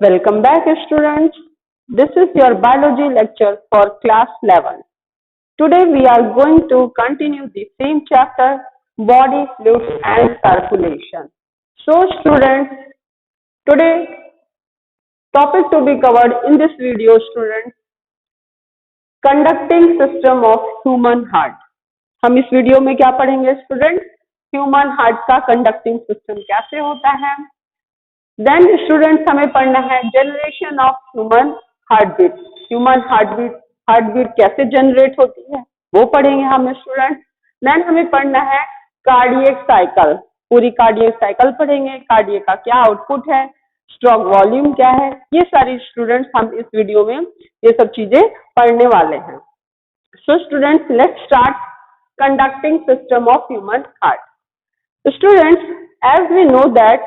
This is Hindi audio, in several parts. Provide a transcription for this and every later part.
Welcome back, students. This is your biology lecture for class 11. Today we are going to continue the same chapter, body fluids and circulation. So, students, today topic to be covered in this video, students, conducting system of human heart. हम इस वीडियो में क्या पढ़ेंगे स्टूडेंट? ह्यूमन हार्ट का कंडक्टिंग सिस्टम कैसे होता है। देन स्टूडेंट्स हमें पढ़ना है generation of human heart beat. Human heart beat कैसे जनरेट होती है वो पढ़ेंगे हम स्टूडेंट। देन हमें पढ़ना है कार्डियक साइकिल, पूरी कार्डियक साइकिल पढ़ेंगे, कार्डियक का क्या आउटपुट है, स्ट्रोक वॉल्यूम क्या है, ये सारी स्टूडेंट्स हम इस वीडियो में ये सब चीजें पढ़ने वाले हैं। So students let's start conducting system of human heart. Students as we know that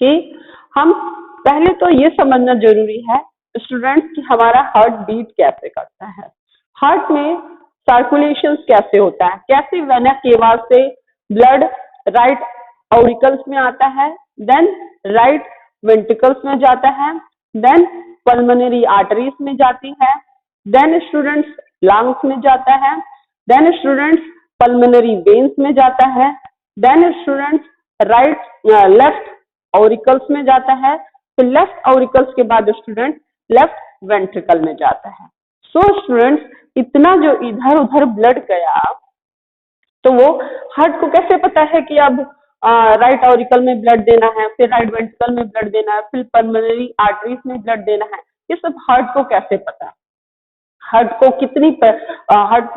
कि हम पहले तो ये समझना जरूरी है स्टूडेंट्स कि हमारा हार्ट बीट कैसे करता है, हार्ट में सर्कुलेशन कैसे होता है, कैसे वेना केवा से ब्लड राइट ऑरिकल्स में आता है, देन राइट वेंट्रिकल्स में जाता है, देन पल्मोनरी आर्टरीज में जाती है, देन स्टूडेंट्स लंग्स में जाता है, देन स्टूडेंट्स पल्मोनरी वेन्स में जाता है, देन स्टूडेंट्स लेफ्ट ऑरिकल्स में जाता है, तो लेफ्ट ऑरिकल्स के बाद स्टूडेंट लेफ्ट वेंट्रिकल में जाता है। सो स्टूडेंट्स इतना जो इधर उधर ब्लड गया तो वो हार्ट को कैसे पता है कि अब राइट ऑरिकल में ब्लड देना है, फिर राइट वेंट्रिकल में ब्लड देना है, फिर पल्मोनरी आर्टरीज में ब्लड देना है, ये सब हार्ट को कैसे पता है? हार्ट को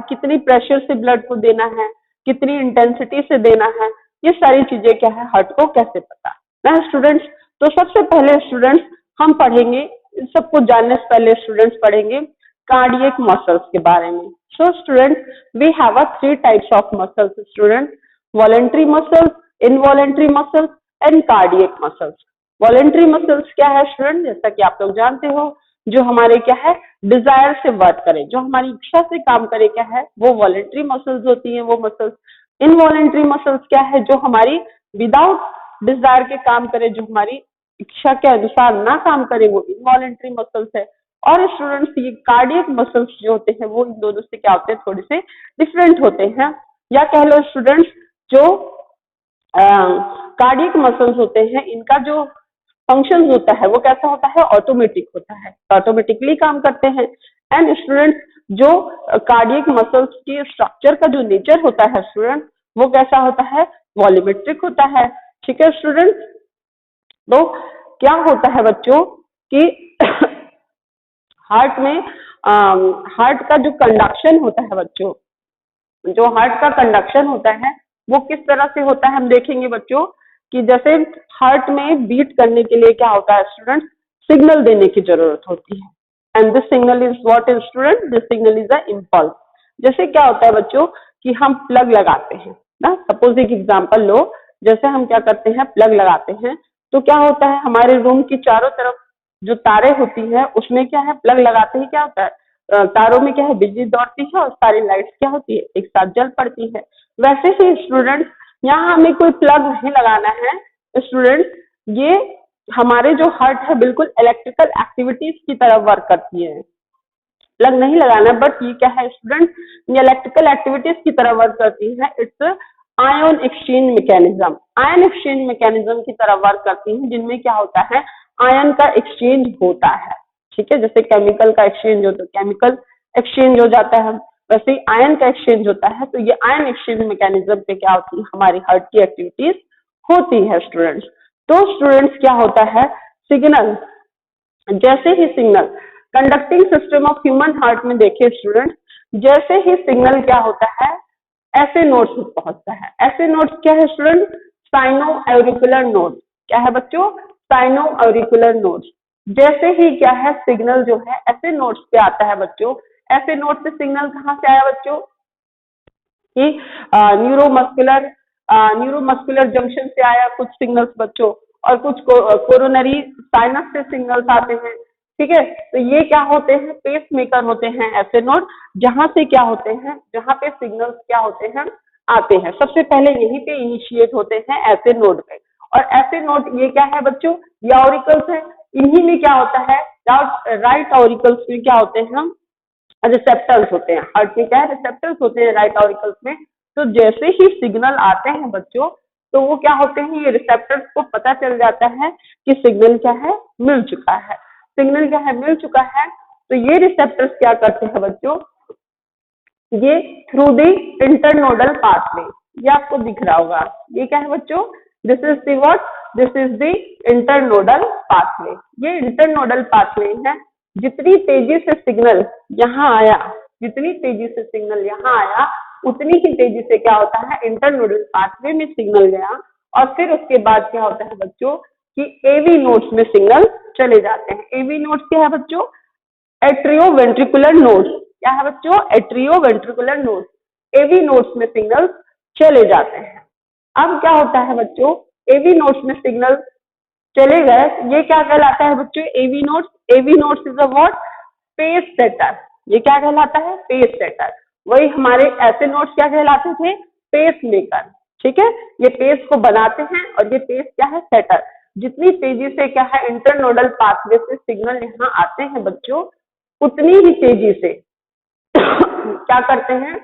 कितनी प्रेशर से ब्लड को देना है, कितनी इंटेंसिटी से देना है, ये सारी चीजें क्या है हार्ट को कैसे पता ना स्टूडेंट्स। तो सबसे पहले स्टूडेंट्स हम पढ़ेंगे, सबको जानने से पहले स्टूडेंट्स पढ़ेंगे कार्डियक मसल्स के बारे में। So students we have a 3 types of muscles student, voluntary muscles, involuntary muscles and cardiac muscles. Voluntary muscles क्या है स्टूडेंट? जैसा कि आप लोग जानते हो, जो हमारे क्या है डिजायर से वर्क करे, जो हमारी इच्छा से काम करे, क्या है वो वॉलेंट्री मसल्स होती है वो मसल्स। इनवॉलेंट्री मसल्स क्या है? जो हमारी विदाउट डिजायर के काम करे, जो हमारी इच्छा के अनुसार ना काम करे, वो इनवॉलेंट्री मसल्स है। और स्टूडेंट्स ये कार्डियक मसल्स जो होते हैं वो इन दोनों से क्या होते हैं, थोड़े से डिफरेंट होते हैं, या कह लो स्टूडेंट्स जो कार्डियक मसल्स होते हैं इनका जो फंक्शन होता है वो कैसा होता है, ऑटोमेटिक होता है, ऑटोमेटिकली काम करते हैं। एंड स्टूडेंट्स जो कार्डियक मसल्स की स्ट्रक्चर का जो नेचर होता है स्टूडेंट वो कैसा होता है, वॉल्यूमेट्रिक होता है। ठीक है स्टूडेंट, तो क्या होता है बच्चों कि हार्ट में हार्ट का जो कंडक्शन होता है बच्चों, जो हार्ट का कंडक्शन होता है वो किस तरह से होता है हम देखेंगे बच्चों कि जैसे हार्ट में बीट करने के लिए क्या होता है स्टूडेंट, सिग्नल देने की जरूरत होती है। And this signal is what is student, this signal is a impulse. जैसे क्या होता है बच्चों कि हम प्लग लगाते हैं ना, सपोज एक एग्जांपल लो, जैसे हम क्या करते हैं प्लग लगाते हैं तो क्या होता है हमारे रूम की चारों तरफ जो तारे होती है उसमें क्या है प्लग लगाते ही क्या होता है, तारों में क्या है बिजली दौड़ती है और सारी लाइट्स क्या होती है एक साथ जल पड़ती है। वैसे ही स्टूडेंट्स यहाँ हमें कोई प्लग नहीं लगाना है स्टूडेंट्स, ये हमारे जो हार्ट है बिल्कुल इलेक्ट्रिकल एक्टिविटीज की तरह वर्क करती है, प्लग नहीं लगाना, बट ये क्या है स्टूडेंट, ये इलेक्ट्रिकल एक्टिविटीज की तरह वर्क करती है। It's ion exchange mechanism, ion exchange mechanism की तरह वर्क करती है, जिनमें क्या होता है आयन का एक्सचेंज होता है। ठीक है, जैसे केमिकल का एक्सचेंज होता है, केमिकल एक्सचेंज हो जाता है, वैसे ही आयन का एक्सचेंज होता है। तो ये आयन एक्सचेंज मैकेनिज्म पे क्या होती है हमारी हार्ट की एक्टिविटीज होती है स्टूडेंट्स। तो स्टूडेंट्स क्या होता है सिग्नल, जैसे ही signal conducting system of human heart में देखिए स्टूडेंट, जैसे ही सिग्नल क्या होता है ऐसे नोड्स में पहुंचता है। ऐसे नोड्स क्या है स्टूडेंट, साइनो ऑरिकुलर नोड्स। क्या है बच्चों, साइनो ऑरिकुलर नोड्स। जैसे ही क्या है सिग्नल जो है ऐसे नोड्स पे आता है बच्चों, ऐसे नोड से सिग्नल कहाँ से आया बच्चों कि न्यूरोमस्कुलर जंक्शन से आया कुछ सिग्नल्स बच्चों, और कुछ कोरोनरी साइनस से सिग्नल्स आते हैं। ठीक है, तो ये क्या होते हैं पेस मेकर होते हैं ऐसे नोड, जहां से क्या होते हैं, जहां पे सिग्नल्स क्या होते हैं आते हैं, सबसे पहले यहीं पे इनिशिएट होते हैं ऐसे नोड पे। और ऐसे नोड ये क्या है बच्चों, ये ऑरिकल्स है, इन्हीं में क्या होता है, राइट ऑरिकल्स में क्या होते हैं, रिसेप्टर्स होते हैं। हार्ट में क्या है, रिसेप्टर्स होते हैं राइट ऑरिकल्स में। तो जैसे ही सिग्नल आते हैं बच्चों, तो वो क्या होते हैं, ये रिसेप्टर्स को पता चल जाता है कि सिग्नल क्या है, मिल चुका है। सिग्नल क्या है, मिल चुका है। तो ये रिसेप्टर्स क्या करते हैं बच्चों, ये थ्रू द इंटरनोडल पाथवे, ये आपको दिख रहा होगा, ये क्या है बच्चों, this is the what, this is the internodal pathway. ये इंटरनोडल पाथवे है। जितनी तेजी से सिग्नल यहाँ आया, जितनी तेजी से सिग्नल यहाँ आया, उतनी ही तेजी से क्या होता है, इंटरनोडल पाथवे में सिग्नल गया, और फिर उसके बाद क्या होता है बच्चों कि एवी नोड्स में सिग्नल चले जाते हैं। एवी नोड्स क्या है बच्चों, एट्रियोवेंट्रिकुलर नोड्स। क्या है बच्चों, एट्रियोवेंट्रिकुलर नोड्स। एवी नोड्स में सिग्नल चले जाते हैं। अब क्या होता है बच्चों, एवी नोड्स में सिग्नल चले गए, ये क्या कहलाता है बच्चों, AV nodes. AV nodes is a what, pace setter. ये क्या कहलाता है, पेस सेटर। वही हमारे ऐसे नोड्स क्या कहलाते थे, पेस मेकर। ठीक है, ये पेस को बनाते हैं, और ये पेस क्या है, सेटर। जितनी तेजी से क्या है, इंटरनोडल पाथवे से सिग्नल यहाँ आते हैं बच्चों, उतनी ही तेजी से क्या करते हैं,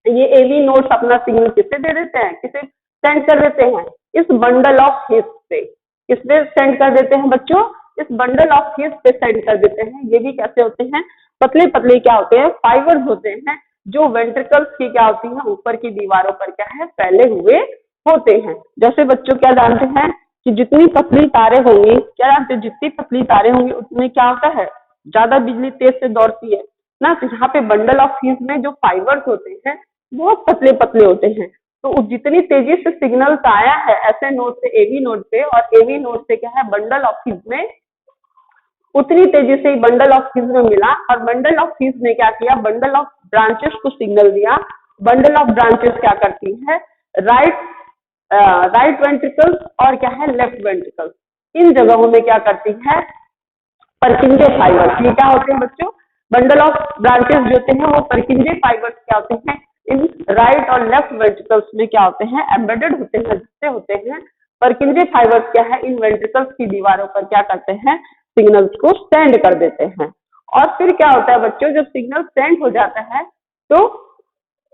ये एवी नोड्स अपना सिग्नल किसे दे देते हैं, किसे सेंड कर देते हैं, इस बंडल ऑफ हिस पे। किसपे सेंड कर देते हैं बच्चों, इस बंडल ऑफ हिस पे सेंड कर देते हैं। ये भी कैसे होते हैं, पतले पतले क्या होते हैं, फाइबर्स होते हैं, जो वेंट्रिकल्स की क्या होती है, ऊपर की दीवारों पर क्या है, फैले हुए होते हैं। जैसे बच्चों क्या जानते हैं कि जितनी पतली तारें होंगी, क्या जानते हैं, जितनी पतली तारें होंगी उतनी क्या होता है, ज्यादा बिजली तेज से दौड़ती है ना। तो यहाँ पे बंडल ऑफ हिस में जो फाइबर्स होते हैं बहुत पतले पतले होते हैं। तो जितनी तेजी से सिग्नल आया है ऐसे नोड से एवी नोड पे, और एवी नोड से क्या है, बंडल ऑफ हिस में, उतनी तेजी से बंडल ऑफ हिस में मिला, और बंडल ऑफ हिस ने क्या किया, बंडल ऑफ ब्रांचेस को सिग्नल दिया। बंडल ऑफ ब्रांचेस क्या करती है, राइट वेंट्रिकल्स और क्या है, लेफ्ट वेंट्रिकल्स, इन जगहों में क्या करती है, परकिंजे फाइबर्स। ये क्या होते हैं बच्चों, बंडल ऑफ ब्रांचेस जो होते हैं वो परकिंजे फाइबर्स क्या होते हैं, इन राइट और लेफ्ट वेंट्रिकल्स में क्या होते हैं, एम्बेडेड होते हैं। जिससे होते हैं परकिंजे फाइबर्स क्या है, इन वेंट्रिकल्स की दीवारों पर क्या करते हैं, सिग्नल्स को सेंड कर देते हैं। और फिर क्या होता है बच्चों, जब सिग्नल सेंड हो जाता है, तो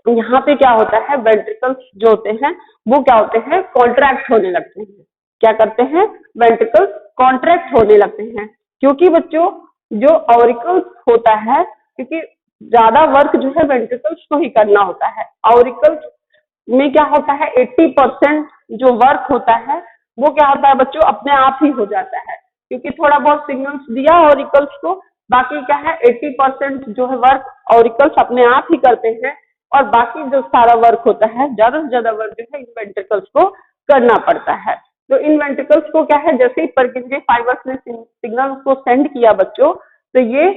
यहाँ पे क्या होता है, वेंट्रिकल्स जो होते हैं वो क्या होते हैं, कॉन्ट्रैक्ट होने लगते हैं। क्या करते हैं, वेंट्रिकल्स कॉन्ट्रैक्ट होने लगते हैं। क्योंकि बच्चों जो ऑरिकल्स होता है, क्योंकि ज्यादा वर्क जो है वेंट्रिकल्स को ही करना होता है। ऑरिकल्स में क्या होता है, 80% जो वर्क होता है वो क्या होता है बच्चों, अपने आप ही हो जाता है। क्योंकि थोड़ा बहुत सिग्नल्स दिया ऑरिकल्स को, बाकी क्या है 80% जो है वर्क ऑरिकल्स अपने आप ही करते हैं, और बाकी जो सारा वर्क होता है, ज्यादा से ज्यादा वर्क जो है इन वेंट्रिकल्स को करना पड़ता है। तो इन वेंट्रिकल्स को क्या है, जैसे ही परकिंजे फाइबर्स ने सिग्नल को सेंड किया बच्चों, तो ये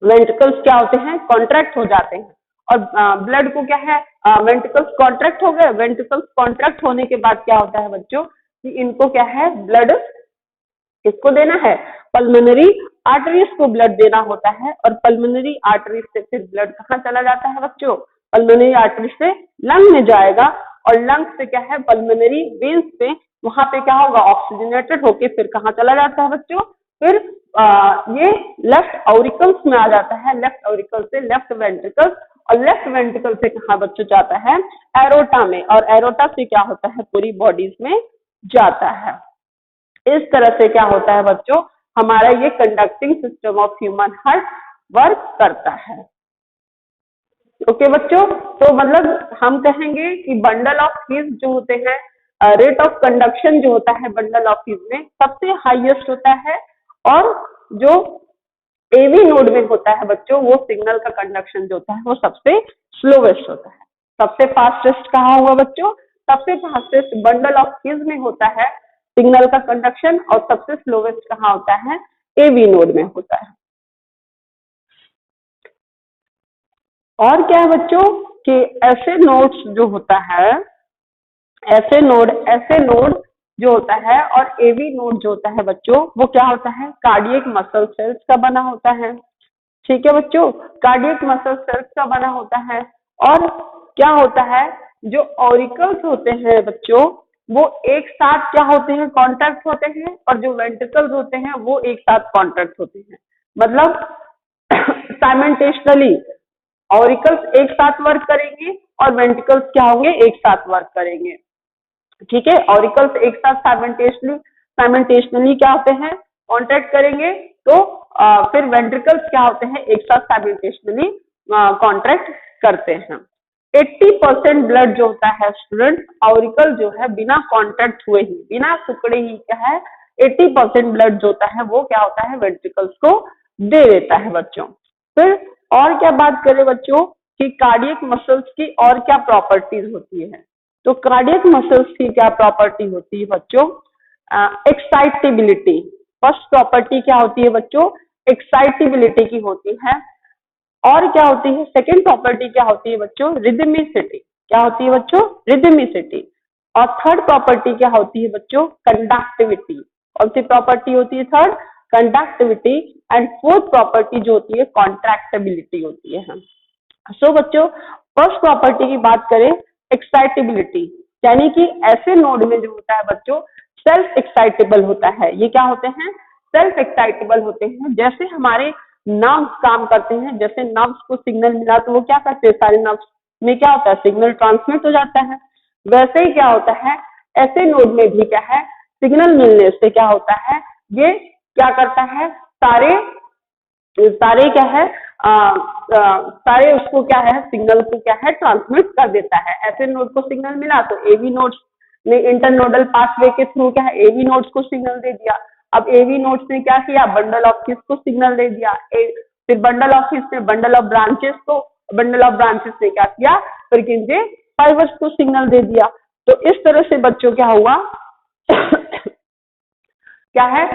वेंट्रिकल्स क्या होते हैं, कॉन्ट्रैक्ट हो जाते हैं। और ब्लड को क्या है, वेंट्रिकल्स कॉन्ट्रैक्ट हो गए। वेंट्रिकल्स कॉन्ट्रैक्ट होने के बाद क्या होता है बच्चों कि इनको क्या है, ब्लड किसको देना है, पल्मोनरी आर्टरीज को ब्लड देना होता है। और पल्मोनरी आर्टरीज से फिर ब्लड कहाँ चला जाता है बच्चों, पल्मोनरी आर्टरी से लंग में जाएगा, और लंग से क्या है, पल्मोनरी वेन्स पे, वहां पे क्या होगा, ऑक्सीजनेटेड होके फिर कहाँ चला जाता है बच्चों, फिर ये लेफ्ट ऑरिकल्स में आ जाता है। लेफ्ट ऑरिकल से लेफ्ट वेंट्रिकल्स, और लेफ्ट वेंट्रिकल से कहाँ बच्चों जाता है, एरोटा में, और एरोटा से क्या होता है, पूरी बॉडीज में जाता है। इस तरह से क्या होता है बच्चों, हमारा ये conducting system of human heart work करता है। ओके बच्चों, तो मतलब हम कहेंगे कि बंडल ऑफ हिस जो होते हैं, रेट ऑफ कंडक्शन जो होता है बंडल ऑफ हिस में सबसे हाईएस्ट होता है, और जो एवी नोड में होता है बच्चों, वो सिग्नल का कंडक्शन जो होता है वो सबसे स्लोवेस्ट होता है। सबसे फास्टेस्ट कहाँ हुआ बच्चों, सबसे फास्टेस्ट बंडल ऑफ हिस में होता है सिग्नल का कंडक्शन, और सबसे स्लोवेस्ट कहाँ होता है, एवी नोड में होता है। और क्या है बच्चों कि ऐसे नोड्स जो होता है, ऐसे नोड जो होता है, और एवी नोड जो होता है बच्चों, वो क्या होता है, कार्डियक मसल सेल्स का बना होता है। ठीक है बच्चों, कार्डियक मसल सेल्स का बना होता है। और क्या होता है, जो ऑरिकल्स होते हैं बच्चों, वो एक साथ क्या होते हैं, कॉन्ट्रैक्ट होते हैं, और जो वेंट्रिकल्स होते हैं वो एक साथ कॉन्ट्रैक्ट होते हैं। मतलब साइमल्टेनियसली ऑरिकल्स एक साथ वर्क करेंगे और वेंट्रिकल्स क्या होंगे, एक साथ वर्क करेंगे। ठीक है, ऑरिकल्स एक साथ साइमल्टेनियसली क्या होते हैं, कॉन्ट्रैक्ट करेंगे, तो फिर वेंट्रिकल्स क्या होते हैं, एक साथ साइमल्टेनियसली कॉन्ट्रैक्ट करते हैं। 80% ब्लड जो होता है स्टूडेंट, ऑरिकल जो है बिना कॉन्ट्रैक्ट हुए ही, बिना सिकुड़े ही क्या है, 80% ब्लड जो होता है वो क्या होता है, वेंट्रिकल्स को दे देता है बच्चों। फिर और क्या बात करें बच्चों कि कार्डियक मसल्स की और क्या प्रॉपर्टीज होती है। तो कार्डियक मसल्स की क्या प्रॉपर्टी होती है बच्चों, एक्साइटेबिलिटी। फर्स्ट प्रॉपर्टी क्या होती है बच्चों, एक्साइटेबिलिटी की होती है। और क्या होती है, सेकेंड प्रॉपर्टी क्या होती है बच्चों, रिदमिसिटी। क्या होती है बच्चों, रिदमिसिटी। और थर्ड प्रॉपर्टी क्या होती है बच्चों, कंडक्टिविटी। कौन सी प्रॉपर्टी होती है, third, conductivity. And fourth property जो होती है, कॉन्ट्रैक्टेबिलिटी होती है। सो बच्चों, फर्स्ट प्रॉपर्टी की बात करें, एक्साइटेबिलिटी, यानी कि ऐसे नोड में जो होता है बच्चों सेल्फ एक्साइटेबल होता है। ये क्या होते हैं, सेल्फ एक्साइटेबल होते हैं। जैसे हमारे नर्व्स काम करते हैं, जैसे नर्व्स को सिग्नल मिला तो वो क्या करते हैं, सारे नर्व्स में क्या होता है, सिग्नल ट्रांसमिट हो जाता है। वैसे ही क्या होता है, ऐसे नोड में भी क्या है, सिग्नल मिलने से क्या होता है, ये क्या करता है, सारे सारे क्या है सारे उसको क्या है, सिग्नल को क्या है, ट्रांसमिट कर देता है। ऐसे नोड को सिग्नल मिला तो एवी नोड्स ने इंटरनोडल पाथवे के थ्रू क्या है, एवी नोड्स को सिग्नल दे दिया। अब एवी नोड्स ने क्या किया, बंडल ऑफ किस को सिग्नल दे दिया, फिर बंडल ऑफ किस ने बंडल ऑफ ब्रांचेस को, बंडल ऑफ ब्रांचेस ने क्या किया, फिर किनके फाइबर्स को सिग्नल दे दिया। तो इस तरह से बच्चों क्या हुआ क्या है,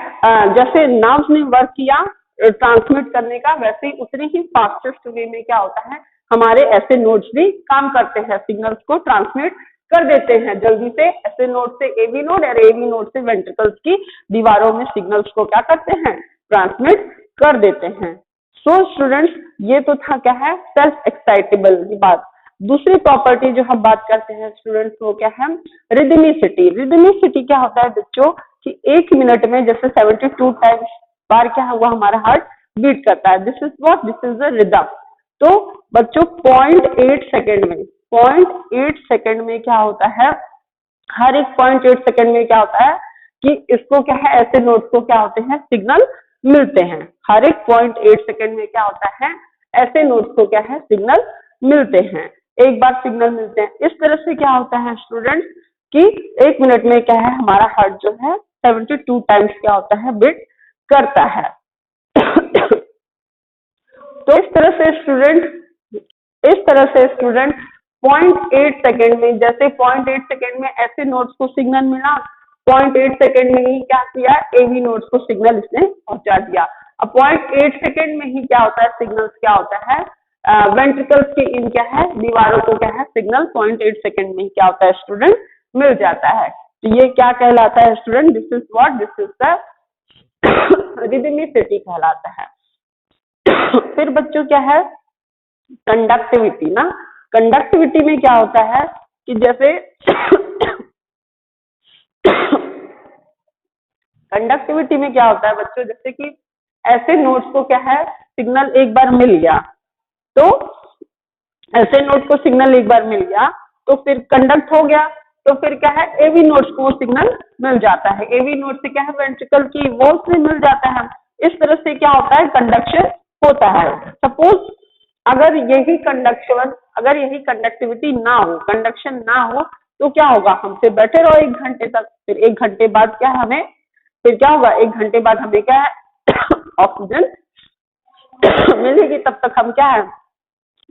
जैसे नर्व्स ने वर्क किया ट्रांसमिट करने का, वैसे ही उतनी ही फास्टेस्ट वे में क्या होता है, हमारे ऐसे नोड्स भी काम करते हैं, सिग्नल्स को ट्रांसमिट कर देते हैं जल्दी से। ऐसे नोड से एवी नोड और एवी नोड से वेंट्रिकल्स की दीवारों में सिग्नल्स को क्या करते हैं, ट्रांसमिट कर देते हैं। सो स्टूडेंट्स, ये तो था क्या है, सेल्फ एक्साइटेबल की बात। दूसरी प्रॉपर्टी जो हम बात करते हैं स्टूडेंट्स, वो क्या है, रिदमिसिटी। रिदमिसिटी क्या होता है बच्चों कि एक मिनट में जैसे 72 टाइम्स बार क्या हुआ, हमारा हार्ट बीट करता है। This is what, this is the rhythm. तो बच्चों 0.8 सेकेंड में, 0.8 सेकेंड में क्या होता है, हर एक 0.8 सेकेंड में क्या होता है कि इसको क्या है, ऐसे नोड को क्या होते हैं, सिग्नल मिलते हैं। हर एक 0.8 सेकेंड में क्या होता है, ऐसे नोड को क्या है, सिग्नल मिलते हैं, एक बार सिग्नल मिलते हैं। इस तरह से क्या होता है स्टूडेंट्स कि एक मिनट में क्या है, हमारा हार्ट जो है 72 टाइम्स क्या होता है, बीट करता है। तो इस तरह से स्टूडेंट 0.8 सेकेंड में, जैसे 0.8 सेकेंड में ऐसे नोड्स को सिग्नल मिला, 0.8 सेकेंड में ही क्या किया, एवी नोड्स को सिग्नल इसने पहुंचा दिया। अब 0.8 सेकेंड में ही क्या होता है, सिग्नल्स क्या होता है, वेंट्रिकल्स के इन क्या है, दीवारों को क्या है, सिग्नल 0.8 सेकेंड में ही क्या होता है स्टूडेंट, मिल जाता है। तो ये क्या कहलाता है student, this is what, this is the rhythmicity कहलाता है। फिर बच्चों क्या है, कंडक्टिविटी ना। कंडक्टिविटी में क्या होता है कि जैसे कंडक्टिविटी में क्या होता है बच्चों, जैसे कि ऐसे नोड्स को क्या है, सिग्नल एक बार मिल गया, तो ऐसे नोड को सिग्नल एक बार मिल गया तो फिर कंडक्ट हो गया, तो फिर क्या है, एवी नोड्स को सिग्नल मिल जाता है। एवी नोड से क्या है, वेंट्रिकल की वॉल से मिल जाता है। इस तरह से क्या होता है, कंडक्शन होता है। सपोज अगर यही कंडक्टिविटी ना हो, कंडक्शन ना हो, तो क्या होगा, हमसे बैठे रहो 1 घंटे तक, फिर 1 घंटे बाद क्या हमें, फिर क्या होगा, 1 घंटे बाद हमें क्या है ऑक्सीजन मिलेगी, तब तक हम क्या है,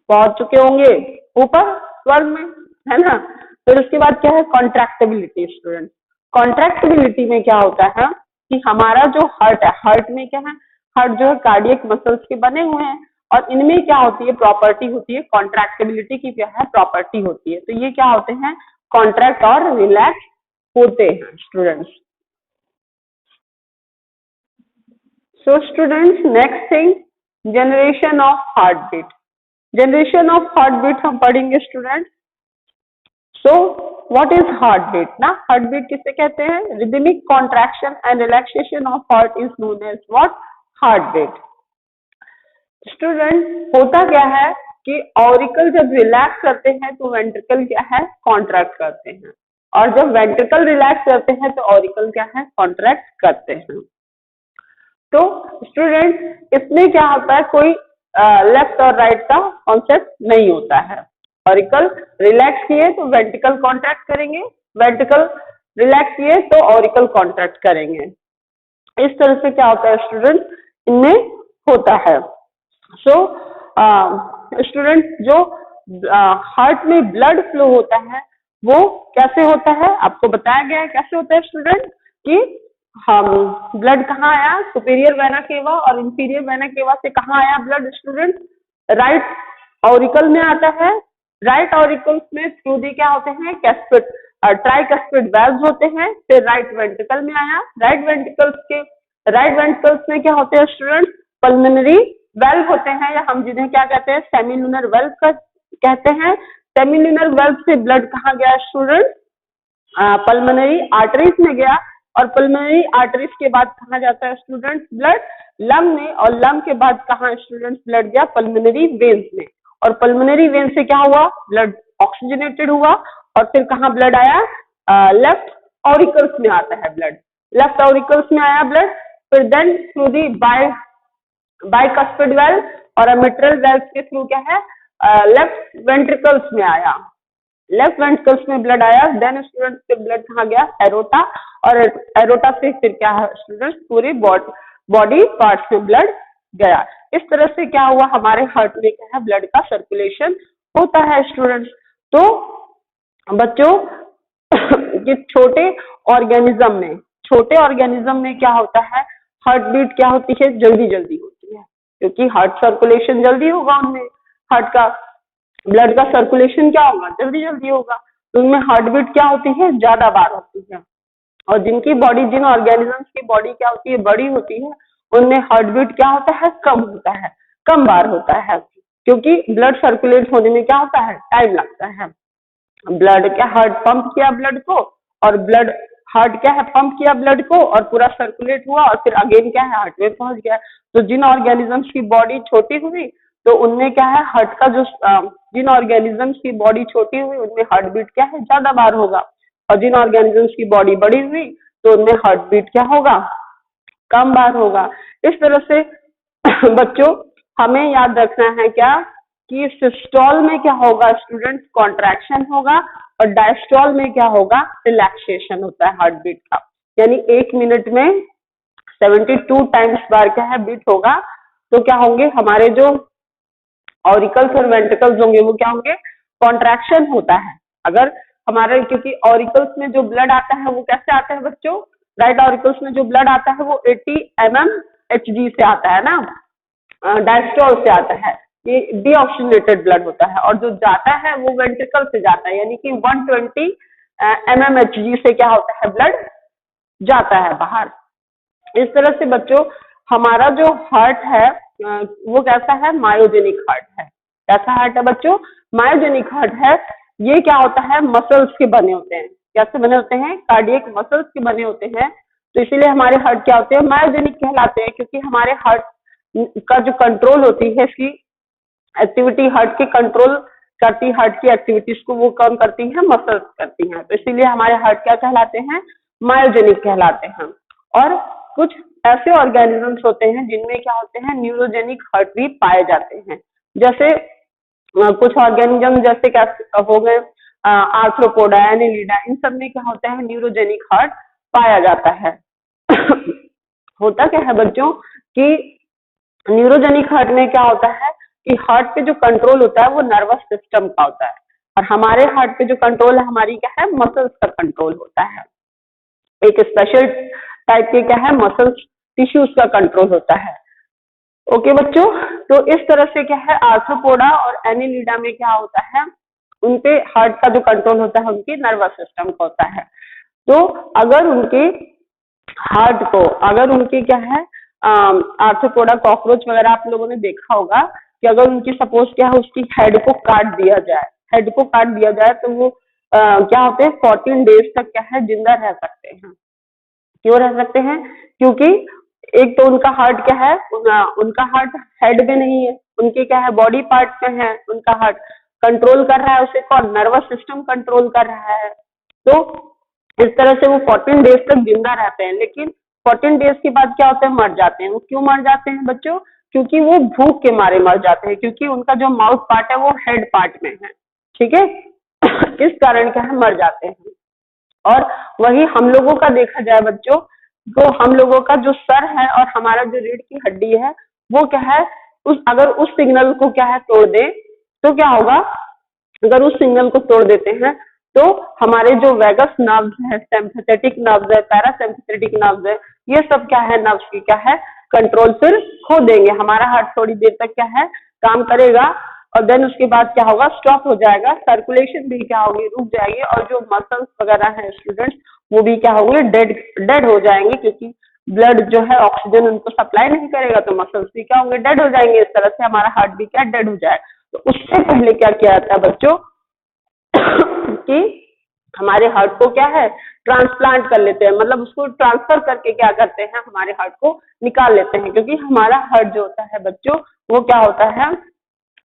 पहुंच चुके होंगे ऊपर स्वर्ग में, है ना। फिर उसके बाद क्या है, कॉन्ट्रैक्टेबिलिटी। स्टूडेंट, कॉन्ट्रैक्टेबिलिटी में क्या होता है कि हमारा जो हार्ट है, हार्ट में क्या है, हार्ट जो है कार्डियक मसल्स के बने हुए हैं, और इनमें क्या होती है, प्रॉपर्टी होती है, कॉन्ट्रैक्टेबिलिटी की क्या है, प्रॉपर्टी होती है। तो ये क्या होते हैं, कॉन्ट्रैक्ट और रिलैक्स होते हैं students. So students, next thing, generation of heart beat. Generation of heart beat हम पढ़ेंगे student. So what is heart beat ना, हार्ट बीट किसे कहते हैं? Rhythmic contraction and relaxation of heart is known as what? Heart beat. Student होता क्या है कि ऑरिकल जब रिलैक्स करते हैं तो वेंट्रिकल क्या है? कॉन्ट्रैक्ट करते हैं, और जब वेंट्रिकल रिलैक्स करते हैं तो ऑरिकल क्या है? कॉन्ट्रैक्ट करते हैं। तो स्टूडेंट इसमें क्या होता है, कोई लेफ्ट और राइट का कॉन्सेप्ट नहीं होता है। ऑरिकल रिलैक्स किए तो वेंट्रिकल कॉन्ट्रैक्ट करेंगे, वेंट्रिकल रिलैक्स किए तो ऑरिकल कॉन्ट्रैक्ट करेंगे। इस तरह से क्या होता है स्टूडेंट, इनमें होता है। सो स्टूडेंट जो हार्ट में ब्लड फ्लो होता है वो कैसे होता है? आपको बताया गया है कैसे होता है स्टूडेंट, कि हम ब्लड कहाँ आया? सुपीरियर वेना केवा और इंफीरियर वेना केवा से कहाँ आया ब्लड स्टूडेंट? राइट ऑरिकल में आता है। राइट ऑरिकल्स में थ्रू दी क्या होते हैं? कैस्पिड ट्राइकस्पिड वेल्व्स होते हैं। फिर राइट वेंट्रिकल में आया, राइट वेंट्रिकल्स में क्या होते हैं स्टूडेंट? पल्मोनरी वेल्व होते हैं, या हम जिन्हें क्या कहते हैं? सेमिलुनर वेल्व का कहते हैं। सेमिलुनर वेल्व से ब्लड कहाँ गया स्टूडेंट? पल्मोनरी आर्टरीज में गया, और पल्मोनरी आर्टरीज के बाद कहाँ जाता है स्टूडेंट? ब्लड लंग में, और लंग के बाद कहाँ स्टूडेंट ब्लड गया? पल्मोनरी वेन्स में, और पल्मोनरी वेन से क्या हुआ? ब्लड ऑक्सीजनेटेड हुआ, और फिर कहाँ ब्लड आया? लेफ्ट ऑरिकल्स में आता है ब्लड, लेफ्ट ऑरिकल्स में आया ब्लड। फिर then through the bicuspid valve और मिट्रल वेल्व के थ्रू क्या है? लेफ्ट वेंट्रिकल्स में आया, लेफ्ट वेंट्रिकल्स में ब्लड आया। देन स्टूडेंट फिर ब्लड कहाँ गया? एरोटा, और एरोटा से फिर क्या है स्टूडेंट? पूरे बॉडी पार्ट्स में ब्लड गया। इस तरह से क्या हुआ? हमारे हार्ट में क्या है? ब्लड का सर्कुलेशन होता है स्टूडेंट्स। तो बच्चों ये छोटे ऑर्गेनिज्म में क्या होता है? हार्ट बीट क्या होती है? जल्दी जल्दी होती है, क्योंकि हार्ट सर्कुलेशन जल्दी होगा उनमें, हार्ट का ब्लड का सर्कुलेशन क्या होगा? जल्दी जल्दी होगा, तो उनमें हार्ट बीट क्या होती है? ज्यादा बार होती है। और जिन ऑर्गेनिजम्स की बॉडी क्या होती है? बड़ी होती है, उनमें हार्ट बीट क्या होता है? कम होता है, कम बार होता है, क्योंकि ब्लड सर्कुलेट होने में क्या होता है? टाइम लगता है। ब्लड क्या, हार्ट पंप किया ब्लड को, और हार्ट क्या है? पंप किया ब्लड को और पूरा सर्कुलेट हुआ, और फिर अगेन क्या है? हार्ट में पहुंच गया। तो जिन ऑर्गेनिजम्स की बॉडी छोटी हुई तो उनमें क्या है? हार्ट का जो जिन ऑर्गेनिजम्स की बॉडी छोटी हुई उनमें हार्ट बीट क्या है? ज्यादा बार होगा, और जिन ऑर्गेनिजम्स की बॉडी बड़ी हुई तो उनमें हार्ट बीट क्या होगा? कम बार होगा। इस तरह से बच्चों हमें याद रखना है क्या, कि सिस्टोल में क्या होगा स्टूडेंट? कॉन्ट्रैक्शन होगा, और डायस्टोल में क्या होगा? रिलैक्सेशन होता है हार्ट बीट का। यानी 1 मिनट में 72 टाइम्स बार क्या है? बीट होगा। तो क्या होंगे हमारे जो ऑरिकल्स और वेंट्रिकल्स होंगे वो क्या होंगे? कॉन्ट्रैक्शन होता है। अगर हमारे, क्योंकि ऑरिकल्स में जो ब्लड आता है वो कैसे आता है बच्चों? राइट ऑरिकल्स में जो ब्लड आता है वो 80 mmHg से आता है ना, डायस्टोल से आता है, ये डीऑक्सीजनेटेड ब्लड होता है, और जो जाता है वो वेंट्रिकल से जाता है, यानी कि 120 mmHg से क्या होता है? ब्लड जाता है बाहर। इस तरह से बच्चों हमारा जो हार्ट है वो कैसा है? मायोजेनिक हार्ट है। कैसा हार्ट है बच्चों? मायोजेनिक हार्ट है। ये क्या होता है? मसल्स के बने होते हैं। कैसे बने होते हैं? कार्डियक मसल्स के बने होते हैं। तो इसीलिए हमारे हार्ट क्या होते हैं? मायोजेनिक कहलाते हैं, क्योंकि हमारे हार्ट का जो कंट्रोल होती है, इसकी एक्टिविटी हार्ट की कंट्रोल करती, हार्ट की एक्टिविटीज को वो कौन करती है? मसल्स करती हैं। तो इसीलिए हमारे हार्ट क्या कहलाते हैं? मायोजेनिक कहलाते हैं। और कुछ ऐसे ऑर्गेनिजम्स होते हैं जिनमें क्या होते हैं? न्यूरोजेनिक हार्ट भी पाए जाते हैं। जैसे कुछ ऑर्गेनिज्म जैसे क्या हो गए? आर्थ्रोपोडा, एनेलिडा, इन सब में क्या होता है? न्यूरोजेनिक हार्ट पाया जाता है। होता क्या है बच्चों कि न्यूरोजेनिक हार्ट में क्या होता है कि हार्ट पे जो कंट्रोल होता है वो नर्वस सिस्टम का होता है, और हमारे हार्ट पे जो कंट्रोल है हमारी क्या है? मसल्स का कंट्रोल होता है। एक स्पेशल टाइप के क्या है? मसल्स टिश्यूज का कंट्रोल होता है। ओके बच्चों, तो इस तरह से क्या है? आर्थ्रोपोडा और एनिलिडा में क्या होता है? उनपे हार्ट का जो कंट्रोल होता है उनके नर्वस सिस्टम का होता है। तो अगर उनके हार्ट को, अगर उनकी क्या है, आर्थ्रोपोडा कॉकरोच वगैरह आप लोगों ने देखा होगा कि अगर उनकी सपोज क्या है, उसकी हेड को काट दिया जाए, हेड को काट दिया जाए तो वो क्या होते हैं 14 डेज तक क्या है जिंदा रह सकते हैं। क्यों रह सकते हैं? क्योंकि एक तो उनका हार्ट क्या है, उनका हार्ट हेड में नहीं है, उनके क्या है बॉडी पार्ट में है, उनका हार्ट कंट्रोल कर रहा है उसे कौन? नर्वस सिस्टम कंट्रोल कर रहा है। तो इस तरह से वो 14 डेज तक जिंदा रहते हैं, लेकिन 14 डेज के बाद क्या होता है? मर जाते हैं। वो क्यों मर जाते हैं बच्चों? क्योंकि वो भूख के मारे मर जाते हैं, क्योंकि उनका जो माउथ पार्ट है वो हेड पार्ट में है, ठीक है। इस कारण क्या है मर जाते हैं। और वही हम लोगों का देखा जाए बच्चों, तो हम लोगों का जो सर है और हमारा जो रीढ़ की हड्डी है वो क्या है, अगर उस सिग्नल को क्या है तोड़ दे तो क्या होगा? अगर उस सिग्नल को तोड़ देते हैं तो हमारे जो वेगस नर्व्स है, सिंपैथेटिक नर्व्स है, पैरासिम्पैथेटिक नर्व्स है, ये सब क्या है नर्व्स की क्या है कंट्रोल फिर खो देंगे। हमारा हार्ट थोड़ी देर तक क्या है काम करेगा और देन उसके बाद क्या होगा? स्टॉप हो जाएगा, सर्कुलेशन भी क्या होगी? रुक जाएगी, और जो मसल्स वगैरह है स्टूडेंट्स वो भी क्या होंगे? डेड हो जाएंगे, क्योंकि ब्लड जो है ऑक्सीजन उनको सप्लाई नहीं करेगा, तो मसल्स भी क्या होंगे? डेड हो जाएंगे। इस तरह से हमारा हार्ट भी क्या डेड हो जाएगा। तो उससे पहले क्या किया जाता है बच्चों कि हमारे हार्ट को क्या है ट्रांसप्लांट कर लेते हैं, मतलब उसको ट्रांसफर करके क्या करते हैं हमारे हार्ट को निकाल लेते हैं, क्योंकि हमारा हार्ट जो होता है बच्चों वो क्या होता है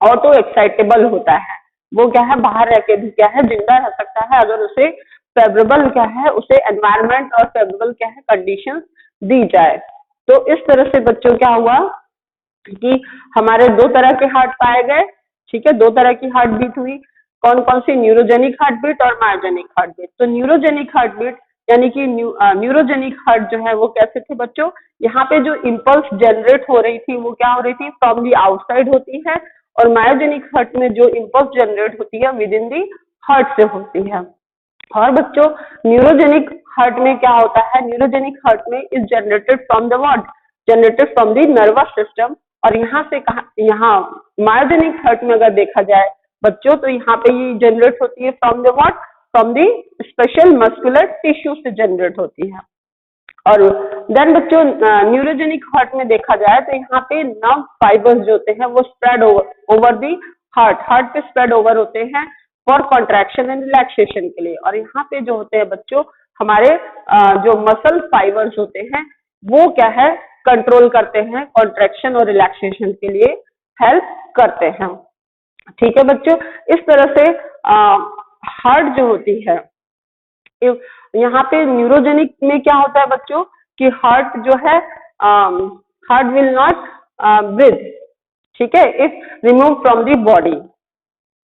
ऑटो एक्साइटेबल होता है। वो क्या है बाहर रह के भी क्या है जिंदा रह सकता है, अगर उसे फेवरेबल क्या है उसे एनवायरमेंट और फेवरेबल क्या है कंडीशंस दी जाए। तो इस तरह से बच्चों क्या हुआ कि हमारे दो तरह के हार्ट पाए गए, ठीक है, दो तरह की हार्ट बीट हुई। कौन कौन सी? न्यूरोजेनिक हार्ट बीट और मायोजेनिक हार्ट बीट। तो न्यूरोजेनिक हार्ट बीट यानी कि न्यूरोजेनिक हार्ट जो है वो कैसे थे बच्चों? यहाँ पे जो इम्पल्स जनरेट हो रही थी वो क्या हो रही थी? फ्रॉम दी आउटसाइड होती है, और मायोजेनिक हार्ट में जो इम्पल्स जनरेट होती है विद इन दी हार्ट से होती है। और बच्चों न्यूरोजेनिक हार्ट में क्या होता है? न्यूरोजेनिक हार्ट में is generated from the what? Generated from the nervous system. और यहाँ से कहा, यहाँ मायोजेनिक हार्ट में अगर देखा जाए बच्चों तो यहाँ पे ये जनरेट होती है from the what? From the special muscular tissue से जनरेट होती है। और देन बच्चों न्यूरोजेनिक हार्ट में देखा जाए तो यहाँ पे नर्व फाइबर्स जो होते हैं वो स्प्रेड ओवर दी हार्ट पे स्प्रेड ओवर होते हैं फॉर कॉन्ट्रैक्शन एंड रिलैक्सेशन के लिए। और यहाँ पे जो होते हैं बच्चों हमारे जो मसल फाइबर्स होते हैं वो क्या है कंट्रोल करते हैं, कॉन्ट्रैक्शन और रिलैक्सेशन के लिए हेल्प करते हैं, ठीक है बच्चों। इस तरह से हार्ट जो होती है यहाँ पे न्यूरोजेनिक में क्या होता है बच्चों कि हार्ट जो है हार्ट विल नॉट ब्रीथ, ठीक है, if remove from the body.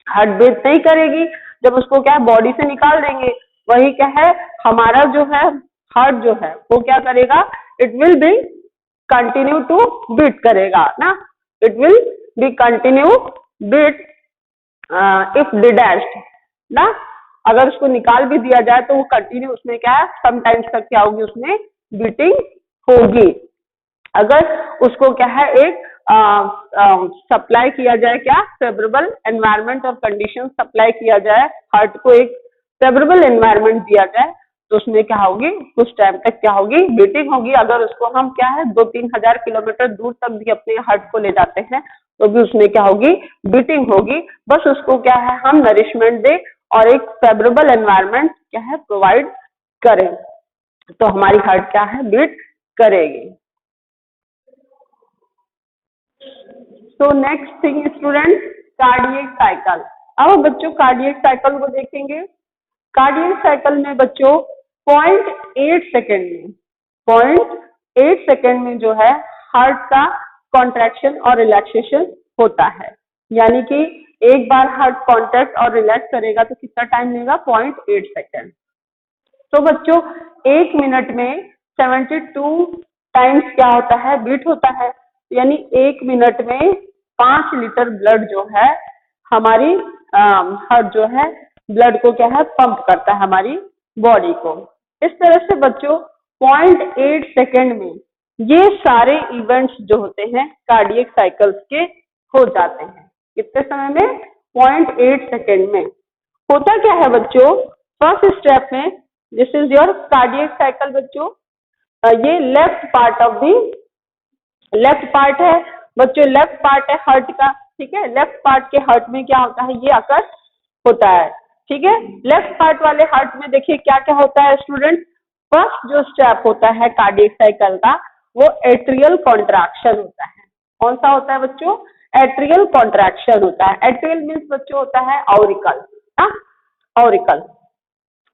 Heart breathe नहीं करेगी, जब उसको क्या है बॉडी से निकाल देंगे। वही क्या है हमारा जो है हार्ट जो है वो क्या करेगा? It will be continue to beat करेगा ना, it will be continue beat if detached ना। अगर उसको निकाल भी दिया जाए तो वो कंटिन्यू उसमें क्या है समटाइम्स तक क्या होगी उसमें बीटिंग होगी। अगर उसको क्या है एक सप्लाई किया जाए क्या फेवरेबल एनवायरनमेंट और कंडीशन सप्लाई किया जाए, हार्ट को एक फेवरेबल एनवायरनमेंट दिया जाए तो उसमें क्या होगी कुछ टाइम तक क्या होगी बीटिंग होगी। अगर उसको हम क्या है 2-3 हजार किलोमीटर दूर तक भी अपने हार्ट को ले जाते हैं तो भी उसमें क्या होगी बीटिंग होगी। बस उसको क्या है हम नरिशमेंट दे और एक फेवरेबल एनवायरनमेंट क्या है प्रोवाइड करें तो हमारी हार्ट क्या है बीट करेगी। So next thing student cardiac cycle. अब बच्चों कार्डियक साइकिल को देखेंगे। कार्डियक साइकिल में बच्चों 0.8 सेकेंड में 0.8 सेकेंड में जो है हार्ट का कॉन्ट्रैक्शन और रिलैक्सेशन होता है, यानी कि एक बार हार्ट कॉन्ट्रैक्ट और रिलैक्स करेगा तो कितना टाइम लेगा 0.8 सेकेंड। तो बच्चों एक मिनट में 72 टाइम्स क्या होता है बीट होता है, यानी एक मिनट में 5 लीटर ब्लड जो है हमारी हार्ट जो है ब्लड को क्या है पंप करता है हमारी बॉडी को। इस तरह से बच्चों 0.8 सेकेंड में ये सारे इवेंट्स जो होते हैं कार्डियक साइकिल्स के हो जाते हैं। कितने समय में? 0.8 सेकेंड में। होता क्या है बच्चों फर्स्ट स्टेप में this is your cardiac cycle बच्चों। ये left part of the left part है बच्चों, लेफ्ट पार्ट है हार्ट का, ठीक है। लेफ्ट पार्ट के हार्ट में क्या होता है ये अकर होता है। ठीक है। लेफ्ट पार्ट वाले हार्ट में देखिए क्या क्या होता है स्टूडेंट। फर्स्ट जो स्टेप होता है कार्डियक साइकिल का वो एट्रियल कॉन्ट्रैक्शन होता है। कौन सा होता है बच्चों? एट्रियल कॉन्ट्रैक्शन होता है। एट्रियल मीन्स बच्चों होता है ऑरिकल ना, ऑरिकल,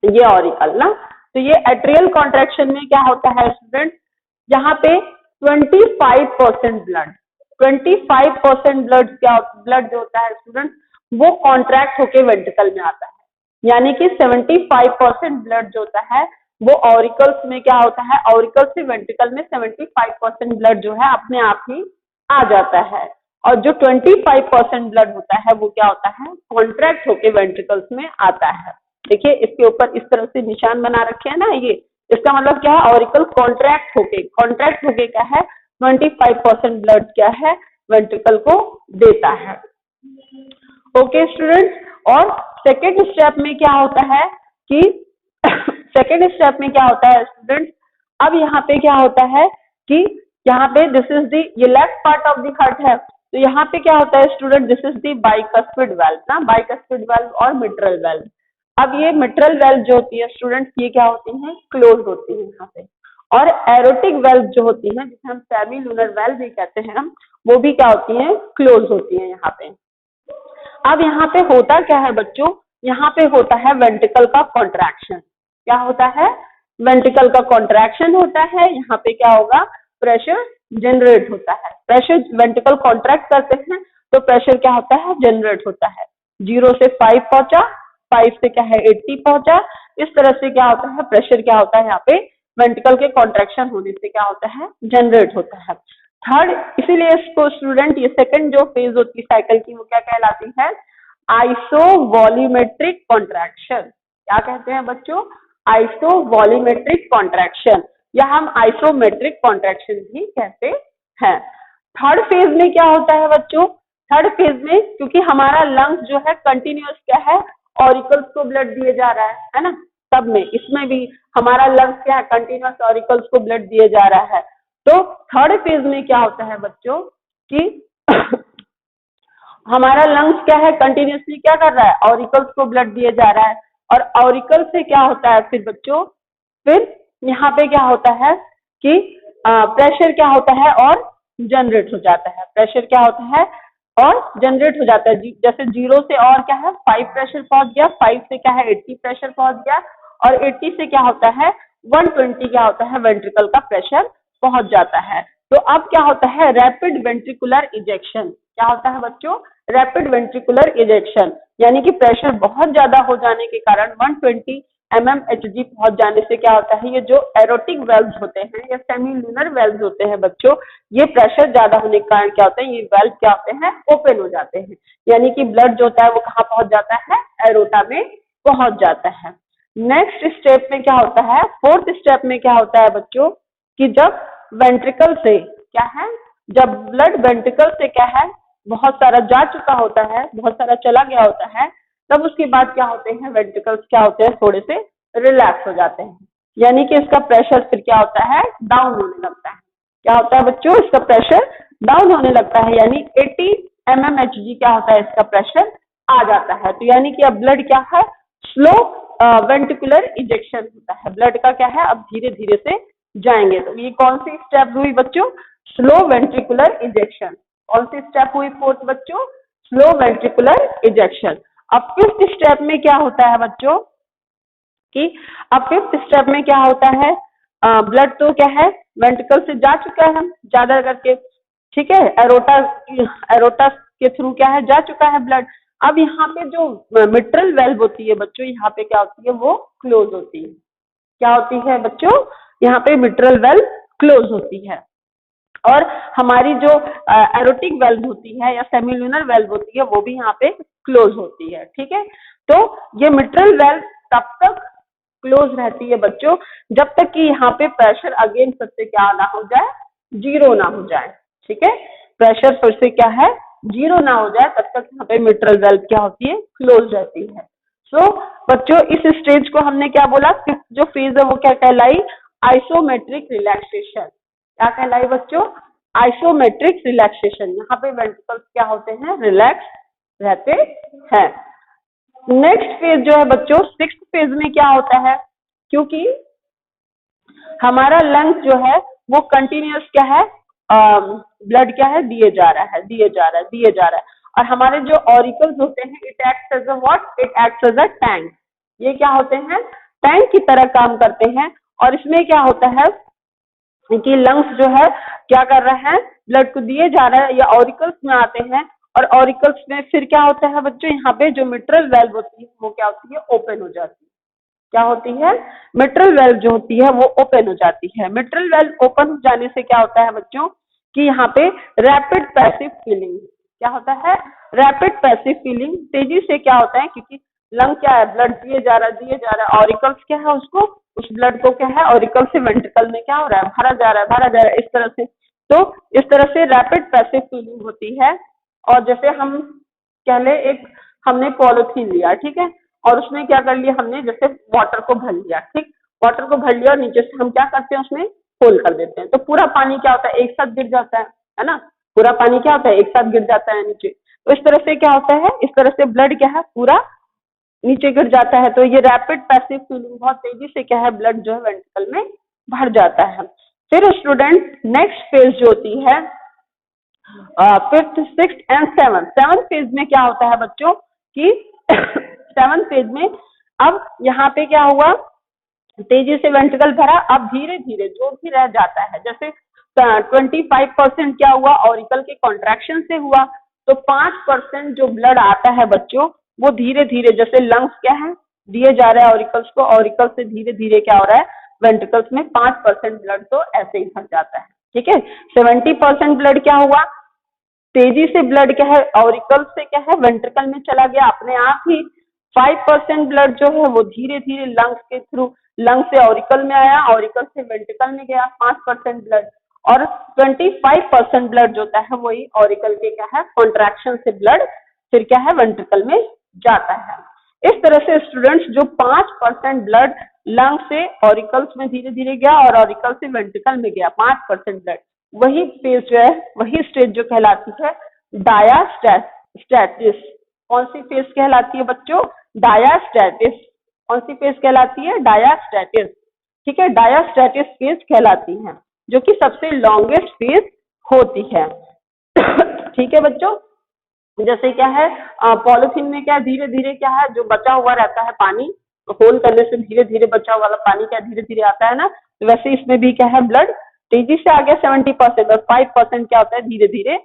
ये ऑरिकल ना। तो ये एट्रियल कॉन्ट्रैक्शन में क्या होता है स्टूडेंट, यहाँ पे 25% ब्लड, 25% ब्लड क्या, ब्लड जो होता है स्टूडेंट वो कॉन्ट्रैक्ट होके वेंट्रिकल में आता है। यानी कि 75% ब्लड जो होता है वो ऑरिकल्स में क्या होता है, ऑरिकल से वेंट्रिकल में 75% ब्लड जो है अपने आप ही आ जाता है। और जो 25% ब्लड होता है वो क्या होता है, कॉन्ट्रैक्ट होके वेंट्रिकल्स में आता है। देखिए इसके ऊपर इस तरह से निशान बना रखे हैं ना, ये इसका मतलब क्या है, ऑरिकल कॉन्ट्रैक्ट होके क्या है 25% ब्लड क्या है वेंट्रिकल को देता है। Okay students. और सेकेंड स्टेप में क्या होता है कि सेकेंड स्टेप में क्या होता है स्टूडेंट्स, अब यहाँ पे क्या होता है कि यहाँ पे दिस इज दी, ये left part of the heart है, तो यहाँ पे क्या होता है student, this is the bicuspid valve ना, बाइकस्पिड वाल्व और मिट्रल वाल्व। अब ये मिट्रल वाल्व जो होती है स्टूडेंट्स ये क्या होती है, क्लोज होती है यहाँ पे। और एरोटिक वाल्व जो होती है जिसे हम सेमी लूनर वाल्व भी कहते हैं हम, वो भी क्या होती है, क्लोज होती है यहाँ पे। अब यहाँ पे होता क्या है बच्चों, यहाँ पे होता है वेंट्रिकल का कॉन्ट्रैक्शन। क्या होता है, वेंट्रिकल का कॉन्ट्रैक्शन होता है। यहाँ पे क्या होगा, प्रेशर जनरेट होता है। प्रेशर, वेंट्रिकल कॉन्ट्रैक्ट करते हैं तो प्रेशर क्या होता है, जनरेट होता है। 0 से 5 पहुंचा, 5 से क्या है 80 पहुंचा। इस तरह से क्या होता है, प्रेशर क्या होता है यहाँ पे वेंट्रिकल के कॉन्ट्रैक्शन होने से क्या होता है, जनरेट होता है। थर्ड, इसीलिए इसको स्टूडेंट ये सेकंड जो फेज होती है साइकिल की वो क्या कहलाती है, आइसोवॉल्यूमेट्रिक कॉन्ट्रैक्शन। क्या कहते हैं बच्चों, आइसोवॉल्यूमेट्रिक कॉन्ट्रैक्शन, या हम आइसोमेट्रिक कॉन्ट्रैक्शन भी कहते हैं। थर्ड फेज में क्या होता है बच्चों, थर्ड फेज में क्योंकि हमारा लंग्स जो है कंटिन्यूअस क्या है, ऑरिकल्स को ब्लड दिए जा रहा है ना, सब में, इसमें भी हमारा लंग्स क्या है, कंटिन्यूअस ऑरिकल्स को ब्लड दिए जा रहा है। तो थर्ड फेज में क्या होता है बच्चों कि हमारा लंग्स क्या है, कंटिन्यूअसली क्या कर रहा है, ऑरिकल्स को ब्लड दिए जा रहा है। और ऑरिकल से क्या होता है फिर बच्चों, फिर यहाँ पे क्या होता है कि प्रेशर क्या होता है और जनरेट हो जाता है। प्रेशर क्या होता है और जनरेट हो जाता है। जैसे 0 से और क्या है 5 प्रेशर पहुंच गया, 5 से क्या है 80 प्रेशर पहुंच गया, और 80 से क्या होता है 120 क्या होता है वेंट्रिकल का प्रेशर पहुंच जाता है। तो अब क्या होता है, रैपिड वेंट्रिकुलर इजेक्शन। क्या होता है बच्चों, रैपिड वेंट्रिकुलर इजेक्शन, यानी कि प्रेशर बहुत ज्यादा हो जाने के कारण 120 mmHg पहुंच जाने से क्या होता है, ये जो एरोटिक वेल्व्स होते हैं या सेमी लूनर वेल्व्स होते हैं बच्चों, ये प्रेशर ज्यादा होने के कारण क्या होता है, ये वेल्व क्या होते हैं, ओपन हो जाते हैं। यानी कि ब्लड जो होता है वो कहाँ पहुंच जाता है, एरोटा में पहुंच जाता है। नेक्स्ट स्टेप में क्या होता है, फोर्थ स्टेप में क्या होता है बच्चों कि जब वेंट्रिकल से क्या है, जब ब्लड वेंट्रिकल से क्या है बहुत सारा जा चुका होता है, बहुत सारा चला गया होता है, तब उसके बाद क्या होते हैं, वेंट्रिकल्स क्या होते हैं, थोड़े से रिलैक्स हो जाते हैं। यानी कि इसका प्रेशर फिर क्या होता है, डाउन होने लगता है। क्या होता है बच्चों, इसका प्रेशर डाउन होने लगता है, यानी 80 mmHg क्या होता है, इसका प्रेशर आ जाता है। तो यानी कि अब ब्लड क्या है, स्लो वेंट्रिकुलर इजेक्शन होता है। ब्लड का क्या है, अब धीरे धीरे से जाएंगे। तो ये कौन सी स्टेप हुई बच्चों, स्लो वेंट्रिकुलर इजेक्शन। कौन सी स्टेप हुई फोर्थ बच्चों, स्लो वेंट्रिकुलर इजेक्शन। अब फिफ्थ स्टेप में क्या होता है बच्चों कि अब फिफ्थ स्टेप में क्या होता है, ब्लड तो क्या है वेंट्रिकल से जा चुका है ज्यादा करके, ठीक है, एरोटा के थ्रू क्या है जा चुका है ब्लड। अब यहाँ पे जो मिट्रल वेल्व होती है बच्चों, यहाँ पे क्या होती है, वो क्लोज होती है। क्या होती है बच्चों, यहाँ पे मिट्रल वेल्व क्लोज होती है। और हमारी जो एरोटिक वेल्व होती है या सेमिलुनर वेल्व होती है वो भी यहाँ पे क्लोज होती है। ठीक है, तो ये मिट्रल वेल्व तब तक क्लोज रहती है बच्चों जब तक कि यहाँ पे प्रेशर अगेन फिर से क्या ना हो जाए, जीरो ना हो जाए। ठीक है, प्रेशर फिर से क्या है, जीरो ना हो जाए, तब तक यहाँ पे मिट्रल वेल्व क्या होती है, क्लोज रहती है। सो बच्चों इस स्टेज को हमने क्या बोला, फिफ्थ जो फेज है वो क्या कहलाई, आइसोमेट्रिक रिलैक्सेशन। क्या कहलाई बच्चों, आइसोमेट्रिक रिलैक्सेशन। यहाँ पे वेंट्रिकल्स क्या होते हैं, रिलैक्स रहते हैं। नेक्स्ट फेज जो है बच्चों, सिक्स्थ फेज में क्या होता है, क्योंकि हमारा लंग्स जो है वो कंटिन्यूअस क्या है, ब्लड क्या है, दिए जा रहा है, दिए जा रहा है, दिए जा रहा है। और हमारे जो ऑरिकल्स होते हैं, it acts as a what, it acts as a tank. ये क्या होते हैं, टैंक की तरह काम करते हैं। और इसमें क्या होता है कि लंग्स जो है क्या कर रहा है, ब्लड को दिए जा रहा है, या ऑरिकल्स में आते हैं। और ऑरिकल्स में फिर क्या होता है बच्चों, यहाँ पे जो मिट्रल वेल्व होती है वो क्या होती है, ओपन हो जाती है। क्या होती है, मिट्रल वेल्व जो होती है वो ओपन हो जाती है। मिट्रल वेल्व ओपन हो जाने से क्या होता है बच्चों, कि यहाँ पे रैपिड पैसिव फीलिंग, क्या होता है, रैपिड पैसिव फीलिंग, तेजी से क्या होता है, क्योंकि लंग क्या है, ब्लड दिए जा रहा है, दिए जा रहा है, ऑरिकल्स क्या है, उसको उस ब्लड को क्या है, ऑरिकल से वेंट्रिकल में क्या हो रहा है, भरा जा रहा है, भरा जा रहा है, इस तरह से। तो इस तरह से रैपिड पैसिव फीलिंग होती है। और जैसे हम कह ले, एक हमने पॉलिथीन लिया, ठीक है, और उसमें क्या कर लिया हमने, जैसे वाटर को भर लिया, ठीक, वाटर को भर लिया और नीचे से हम क्या करते हैं, उसमें होल कर देते हैं, तो पूरा पानी क्या होता है, एक साथ गिर जाता है ना, पूरा पानी क्या होता है, एक साथ गिर जाता है नीचे। तो इस तरह से क्या होता है, इस तरह से ब्लड क्या है, पूरा नीचे गिर जाता है। तो ये रैपिड पैसिव फीलिंग, बहुत तेजी से क्या है, ब्लड जो है वेंट्रिकल में भर जाता है। फिर स्टूडेंट नेक्स्ट फेज जो होती है, fifth, six and seven phase में क्या होता है बच्चों, कि सेवन फेज में अब यहाँ पे क्या हुआ, तेजी से वेंट्रिकल भरा, अब धीरे धीरे जो भी रह जाता है, जैसे 25% क्या हुआ, ऑरिकल के कॉन्ट्रैक्शन से हुआ, तो 5% जो ब्लड आता है बच्चों, वो धीरे धीरे, जैसे लंग्स क्या है, दिए जा रहा है ऑरिकल्स को, ऑरिकल से धीरे धीरे क्या हो रहा है, वेंट्रिकल्स में 5% ब्लड तो ऐसे ही भर जाता है, ठीक है। 70% ब्लड क्या हुआ, तेजी से ब्लड क्या है, ऑरिकल से क्या है, वेंट्रिकल में चला गया अपने आप ही। 5% ब्लड जो है वो धीरे धीरे लंग्स के थ्रू, लंग से ऑरिकल में आया, ऑरिकल से वेंट्रिकल में गया 5% ब्लड। और 25% ब्लड जो होता है वही ऑरिकल के क्या है, कॉन्ट्रैक्शन से ब्लड फिर क्या है, वेंट्रिकल में जाता है। इस तरह से स्टूडेंट्स, जो 5% ब्लड लंग से ऑरिकल्स में धीरे धीरे गया और ऑरिकल से वेंट्रिकल में गया 5% ब्लड, वही फेज जो है, वही स्टेज जो कहलाती है डायास्टैटिस। कौन सी फेज कहलाती है बच्चों, डायास्टैटिस। कौन सी फेज कहलाती है, डायास्टैटिस, ठीक है, डायास्टैटिस फेज कहलाती है, जो कि सबसे लॉन्गेस्ट फेज होती है। ठीक है बच्चों, जैसे क्या है, पॉलिथीन में क्या धीरे धीरे क्या है, जो बचा हुआ रहता है पानी, होल करने से धीरे धीरे बचा हुआ पानी क्या धीरे धीरे आता है ना, तो वैसे इसमें भी क्या है, ब्लड तेजी से आ गया 70%, और 5% क्या होता है, धीरे धीरे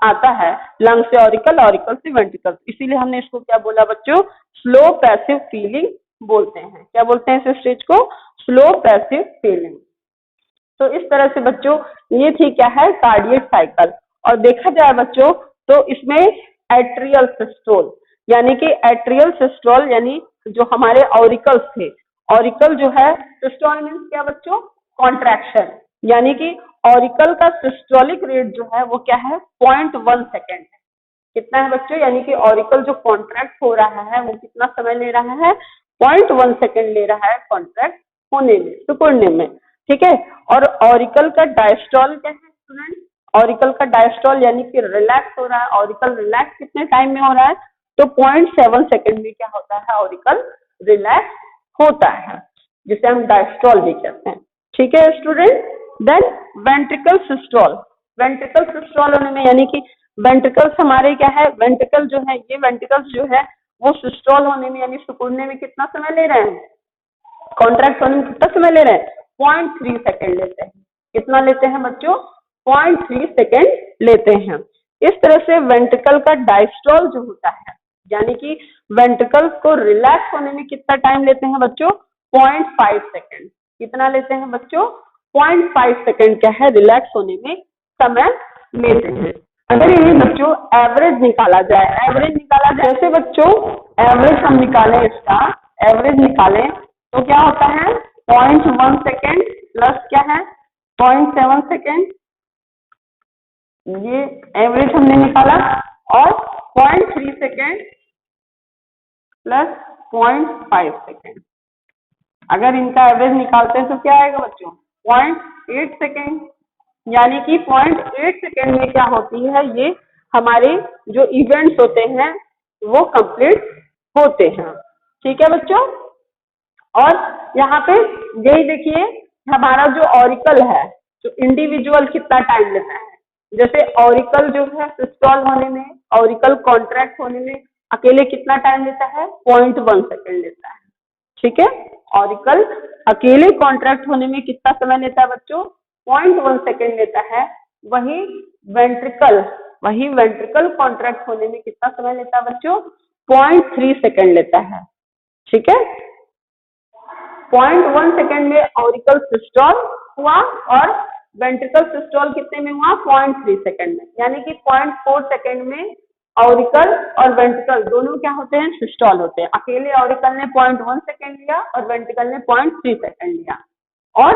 आता है लंग से ऑरिकल, ऑरिकल से वेंट्रिकल। इसीलिए हमने इसको क्या बोला बच्चों, स्लो पैसिव फीलिंग बोलते हैं। क्या बोलते हैं इस स्टेज को, स्लो पैसिव फीलिंग। तो इस तरह से बच्चों ये थी क्या है, कार्डियक साइकिल। और देखा जाए बच्चों तो इसमें एट्रियल सिस्टोल, यानी कि एट्रियल सिस्टोल यानी जो हमारे ऑरिकल्स थे, ऑरिकल जो है, सिस्टोल मीन्स क्या बच्चों, कॉन्ट्रैक्शन, यानी कि ऑरिकल का सिस्टोलिक रेट जो है वो क्या है, 0.1 सेकेंड है। कितना है बच्चों, यानी कि ऑरिकल जो कॉन्ट्रैक्ट हो रहा है वो कितना समय ले रहा है, 0.1 सेकेंड ले रहा है कॉन्ट्रैक्ट होने में, सिकुड़ने में, ठीक है। और ऑरिकल का डायस्टॉल क्या है स्टूडेंट, ऑरिकल का डायस्टॉल यानी कि रिलैक्स हो रहा है, ऑरिकल रिलैक्स कितने टाइम में हो रहा है, तो 0.7 सेकेंड में क्या होता है, ऑरिकल रिलैक्स होता है, जिसे हम डायस्टॉल भी कहते हैं, ठीक है student. Then ventricle systole, ventricle systole होने में, यानी कि वेंट्रिकल्स हमारे क्या है, वेंट्रिकल जो है, ये वेंट्रिकल्स जो है वो सिस्टोल होने में यानी सिकुड़ने में कितना समय ले रहे हैं, कॉन्ट्रैक्ट होने में कितना समय ले रहे हैं, 0.3 सेकेंड लेते हैं। कितना लेते हैं बच्चों, 0.3 सेकेंड लेते हैं। इस तरह से वेंट्रिकल का डायस्टोल जो होता है, यानी कि वेंट्रिकल्स को रिलैक्स होने में कितना टाइम लेते हैं बच्चों, 0.5 सेकेंड। कितना लेते हैं बच्चों, 0.5 सेकेंड क्या है, रिलैक्स होने में समय लेते हैं। अगर ये बच्चों एवरेज निकाला जाए, एवरेज निकाला जाए, जैसे बच्चों एवरेज हम निकालें, इसका एवरेज निकालें तो क्या होता है, 0.1 सेकेंड प्लस क्या है, 0.7 सेकेंड, ये एवरेज हमने निकाला, और 0.3 सेकेंड प्लस 0.5 सेकेंड। अगर इनका एवरेज निकालते हैं तो क्या आएगा बच्चों, 0.8 सेकेंड। यानी कि 0.8 सेकेंड में क्या होती है, ये हमारे जो इवेंट्स होते हैं वो कंप्लीट होते हैं। ठीक है बच्चों, और यहाँ पे यही देखिए हमारा जो ऑरिकल है, जो इंडिविजुअल कितना टाइम लेता है। जैसे ऑरिकल जो है सिस्टोल होने में, ऑरिकल कॉन्ट्रैक्ट होने में अकेले कितना टाइम लेता है, 0.1 सेकेंड लेता है। ठीक है, ऑरिकल अकेले कॉन्ट्रैक्ट होने में कितना समय लेता है बच्चों, 0.1 सेकेंड लेता है। वही वेंट्रिकल कॉन्ट्रैक्ट होने में कितना समय लेता है बच्चों, 0.3 सेकेंड लेता है। ठीक है, 0.1 सेकेंड में ऑरिकल सिस्टोल हुआ और वेंट्रिकल सिस्टोल कितने में हुआ, 0.3 सेकेंड में। यानी कि 0.4 सेकेंड में ऑरिकल और वेंट्रिकल दोनों क्या होते हैं, सिस्टोल होते हैं। अकेले ऑरिकल ने 0.1 सेकेंड लिया और वेंट्रिकल ने 0.3 सेकेंड लिया, और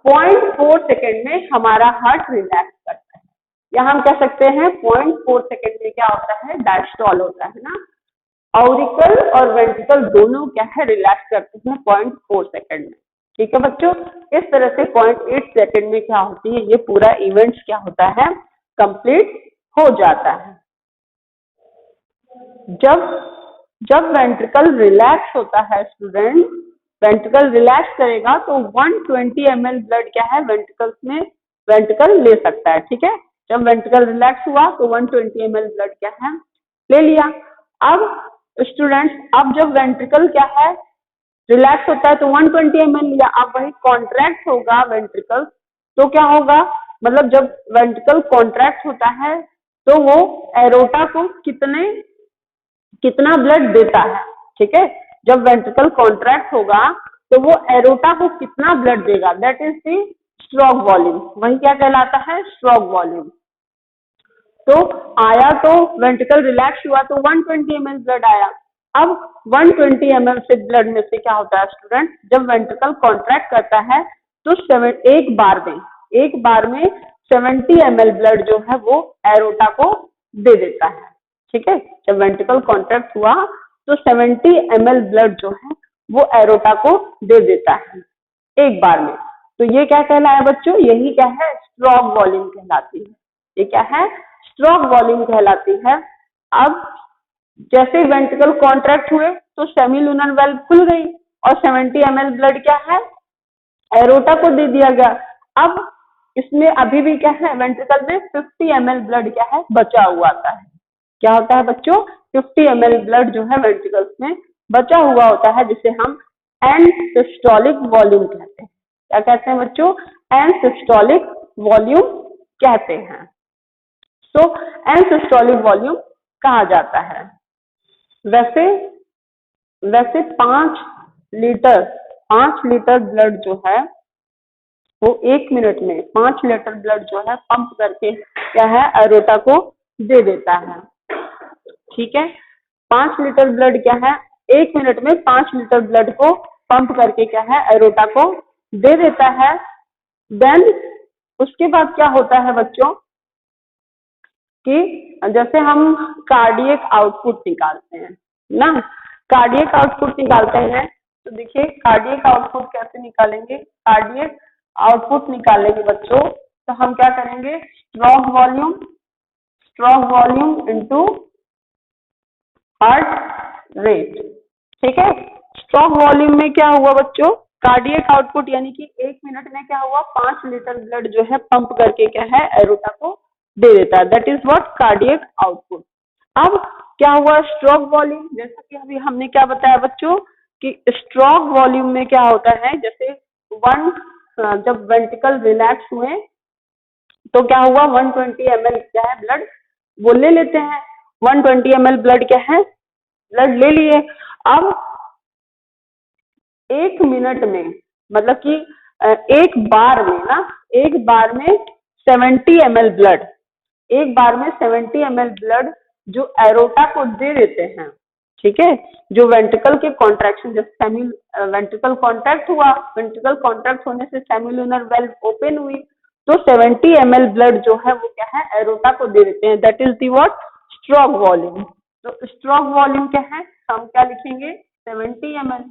0.4 सेकेंड में हमारा हार्ट रिलैक्स करता है, या हम कह सकते हैं 0.4 सेकेंड में क्या होता है, डायस्टोल होता है ना। ऑरिकल और वेंट्रिकल दोनों क्या है, रिलैक्स करते हैं 0.4 सेकेंड में। ठीक है बच्चों, इस तरह से 0.8 सेकेंड में क्या होती है, ये पूरा इवेंट्स क्या होता है, कंप्लीट हो जाता है। जब वेंट्रिकल रिलैक्स होता है स्टूडेंट, वेंट्रिकल रिलैक्स करेगा तो 120 ml ब्लड क्या है वेंट्रिकल्स में वेंट्रिकल ले सकता है। ठीक है, जब वेंट्रिकल रिलैक्स हुआ तो 120 ml ब्लड क्या है ले लिया। अब स्टूडेंट्स, अब जब वेंट्रिकल क्या है रिलैक्स होता है तो 120 ml लिया, अब वही कॉन्ट्रैक्ट होगा वेंट्रिकल, तो क्या होगा, मतलब जब वेंट्रिकल कॉन्ट्रैक्ट होता है तो वो एरोटा को कितना ब्लड देता है। ठीक है, जब वेंट्रिकल कॉन्ट्रैक्ट होगा तो वो एरोटा को कितना ब्लड देगा, that is the stroke volume. वही क्या कहलाता है, स्ट्रोक वॉल्यूम। तो आया तो वेंट्रिकल रिलैक्स हुआ तो 120 ml ब्लड आया। अब 120 ml से ब्लड में से क्या होता है स्टूडेंट, जब वेंट्रिकल कॉन्ट्रैक्ट करता है तो एक बार में 70 ml ब्लड जो है वो एरोटा को दे देता है। ठीक है, जब वेंट्रिकल कॉन्ट्रैक्ट हुआ तो 70 ml ब्लड जो है वो एरोटा को दे देता है एक बार में। तो ये क्या कहलाया बच्चों, यही क्या है, स्ट्रोक वॉल्यूम कहलाती है। ये क्या है, स्ट्रोक वॉल्यूम कहलाती है। अब जैसे वेंट्रिकल कॉन्ट्रैक्ट हुए तो सेमीलुनर वेल्व खुल गई और 70 ml ब्लड क्या है एरोटा को दे दिया गया। अब इसमें अभी भी क्या है, वेंट्रिकल में 50 ml ब्लड क्या है बचा हुआ आता है। क्या होता है बच्चों, 50 ml ब्लड जो है वेंट्रिकल्स में बचा हुआ होता है, जिसे हम एंड सिस्टोलिक वॉल्यूम कहते हैं। क्या कहते हैं बच्चों, एंड सिस्टोलिक वॉल्यूम कहते हैं। सो एंड सिस्टोलिक वॉल्यूम कहा जाता है। वैसे 5 लीटर ब्लड जो है वो 1 मिनट में 5 लीटर ब्लड जो है पंप करके क्या है एरोटा को दे देता है। ठीक है, 5 लीटर ब्लड क्या है 1 मिनट में 5 लीटर ब्लड को पंप करके क्या है एरोटा को दे देता है। देन उसके बाद क्या होता है बच्चों कि जैसे हम कार्डियक आउटपुट निकालते हैं ना, कार्डियक आउटपुट निकालते हैं तो देखिए कार्डियक आउटपुट कैसे निकालेंगे, कार्डियक आउटपुट निकालेंगे बच्चों तो हम क्या करेंगे, stroke volume into heart rate. ठीक है, स्ट्रोक वॉल्यूम में क्या हुआ बच्चों, कार्डियक आउटपुट यानी कि 1 मिनट में क्या हुआ 5 लीटर ब्लड जो है पंप करके क्या है एरोटा को दे देता है, that is what cardiac output. अब क्या हुआ स्ट्रोक वॉल्यूम, जैसा कि अभी हमने क्या बताया बच्चों कि स्ट्रोक वॉल्यूम में क्या होता है, जैसे जब वेंट्रिकल रिलैक्स हुए तो क्या हुआ 120 ml क्या है ब्लड वो ले लेते हैं, 120 ml ब्लड क्या है ब्लड ले लिए। अब 1 मिनट में मतलब कि एक बार में 70 ml ब्लड, एक बार में 70 ml ब्लड जो एरोटा को दे देते हैं। ठीक है, जो वेंट्रिकल के कॉन्ट्रैक्शन, जैसे वेंट्रिकल कॉन्ट्रैक्ट हुआ, वेंट्रिकल कॉन्ट्रैक्ट होने से सेमिलुनर वेल्व ओपन हुई तो 70 ml ब्लड जो है वो क्या है एरोटा को दे देते हैं, that is the what stroke volume. तो स्ट्रोक वॉल्यूम क्या है, हम क्या लिखेंगे 70 ml।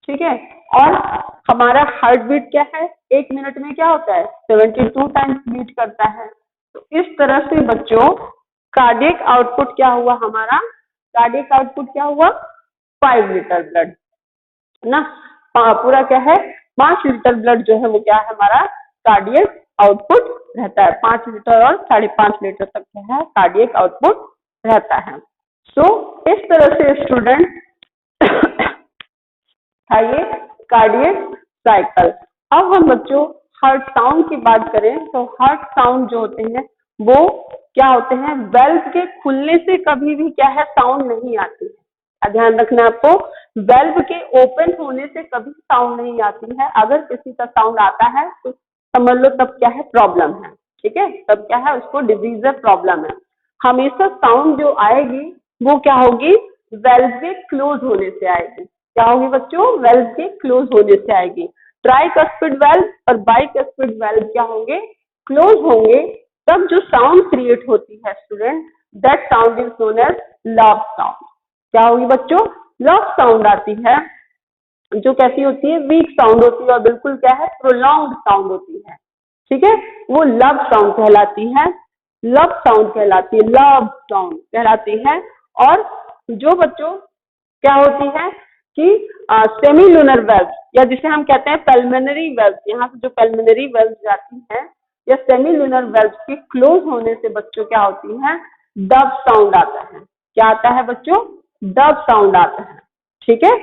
ठीक है, और हमारा हार्ट बीट क्या है 1 मिनट में क्या होता है 72 टाइम्स बीट करता है। तो इस तरह से बच्चों कार्डियक आउटपुट क्या हुआ, हमारा कार्डियक आउटपुट क्या हुआ 5 लीटर ब्लड ना, पूरा क्या है 5 लीटर ब्लड जो है वो क्या है हमारा कार्डियक आउटपुट रहता है। 5 लीटर और 5.5 लीटर तक क्या है कार्डियक आउटपुट रहता है। सो इस तरह से स्टूडेंट था ये कार्डियक साइकिल। अब हम बच्चों हार्ट साउंड की बात करें तो हार्ट साउंड जो होते हैं वो क्या होते हैं, वेल्व के खुलने से कभी भी क्या है साउंड नहीं आती है। ध्यान रखना आपको, वेल्व के ओपन होने से कभी साउंड नहीं आती है। अगर किसी का साउंड आता है तो समझ लो तब क्या है प्रॉब्लम है, ठीक है, तब क्या है उसको डिजीज प्रॉब्लम है। हमेशा साउंड जो आएगी वो क्या होगी, वेल्व के क्लोज होने से आएगी। क्या होगी बच्चों, वेल्व के क्लोज होने से आएगी। ट्राइकस्पिड वेल्व और बाइकस्पिड वेल्व क्या होंगे, क्लोज होंगे, तब जो साउंड क्रिएट होती है student, that sound is known as lub sound. क्या होगी बच्चों, लव साउंड आती है, जो कैसी होती है, वीक साउंड होती है और बिल्कुल क्या है प्रोलॉन्ग्ड साउंड होती है, ठीक है, वो लव साउंड कहलाती है, लव साउंड कहलाती है, लव साउंड कहलाती है। और जो बच्चों क्या होती है कि सेमी लूनर वेल्व या जिसे हम कहते हैं पल्मोनरी वेल्व, यहाँ से जो पल्मोनरी वेल्व जाती है या सेमी लूनर वेल्व के क्लोज होने से बच्चों क्या होती है, डब साउंड आता है। क्या आता है बच्चों, डब साउंड आता है, ठीक है,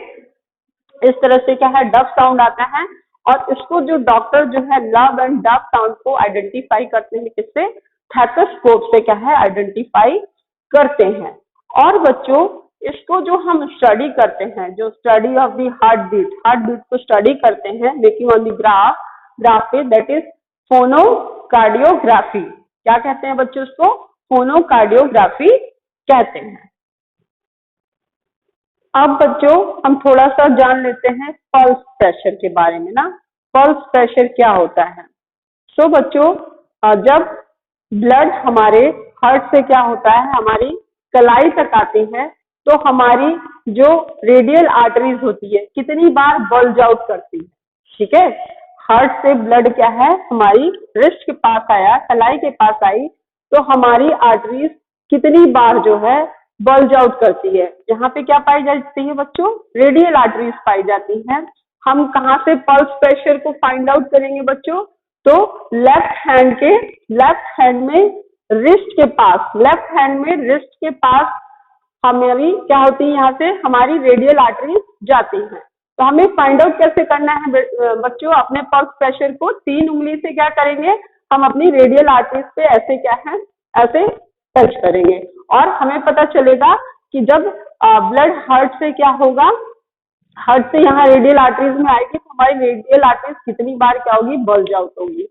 इस तरह से क्या है डब साउंड आता है। और इसको जो डॉक्टर जो है लव एंड डब साउंड को आइडेंटिफाई करते हैं किससे, थेटोस्कोप से क्या है आइडेंटिफाई करते हैं। और बच्चों इसको जो हम स्टडी करते हैं, जो study of the heart beat को स्टडी करते हैं मेकिंग ऑन द ग्राफ पे, दैट इज फोनोकार्डियोग्राफी। क्या कहते हैं बच्चों उसको, फोनोकार्डियोग्राफी कहते हैं। अब बच्चों हम थोड़ा सा जान लेते हैं पल्स प्रेशर के बारे में ना, पल्स प्रेशर क्या होता है। सो बच्चों जब ब्लड हमारे हार्ट से क्या होता है हमारी कलाई तक आती है तो हमारी जो रेडियल आर्टरीज होती है कितनी बार बल्ज आउट करती है, ठीक है, हार्ट से ब्लड क्या है हमारी रिस्ट के पास आया, कलाई के पास आई, तो हमारी आर्टरीज कितनी बार जो है बल्ज आउट करती है। यहाँ पे क्या पाई जाती है बच्चों, रेडियल आर्टरीज पाई जाती हैं। हम कहाँ से पल्स प्रेशर को फाइंड आउट करेंगे बच्चों, तो लेफ्ट हैंड में रिस्ट के पास, लेफ्ट हैंड में रिस्ट के पास हमारी क्या होती है, यहाँ से हमारी रेडियल आर्टरीज जाती हैं। तो हमें फाइंड आउट कैसे करना है बच्चों, अपने पल्स प्रेशर को 3 उंगली से क्या करेंगे, हम अपनी रेडियल आर्टरीज पे ऐसे क्या है ऐसे टच करेंगे और हमें पता चलेगा कि जब ब्लड हार्ट से क्या होगा, हार्ट से यहाँ रेडियल आर्टरीज में आएगी तो हमारी रेडियल आर्टरीज कितनी बार क्या होगी, बल्ज आउट होगी।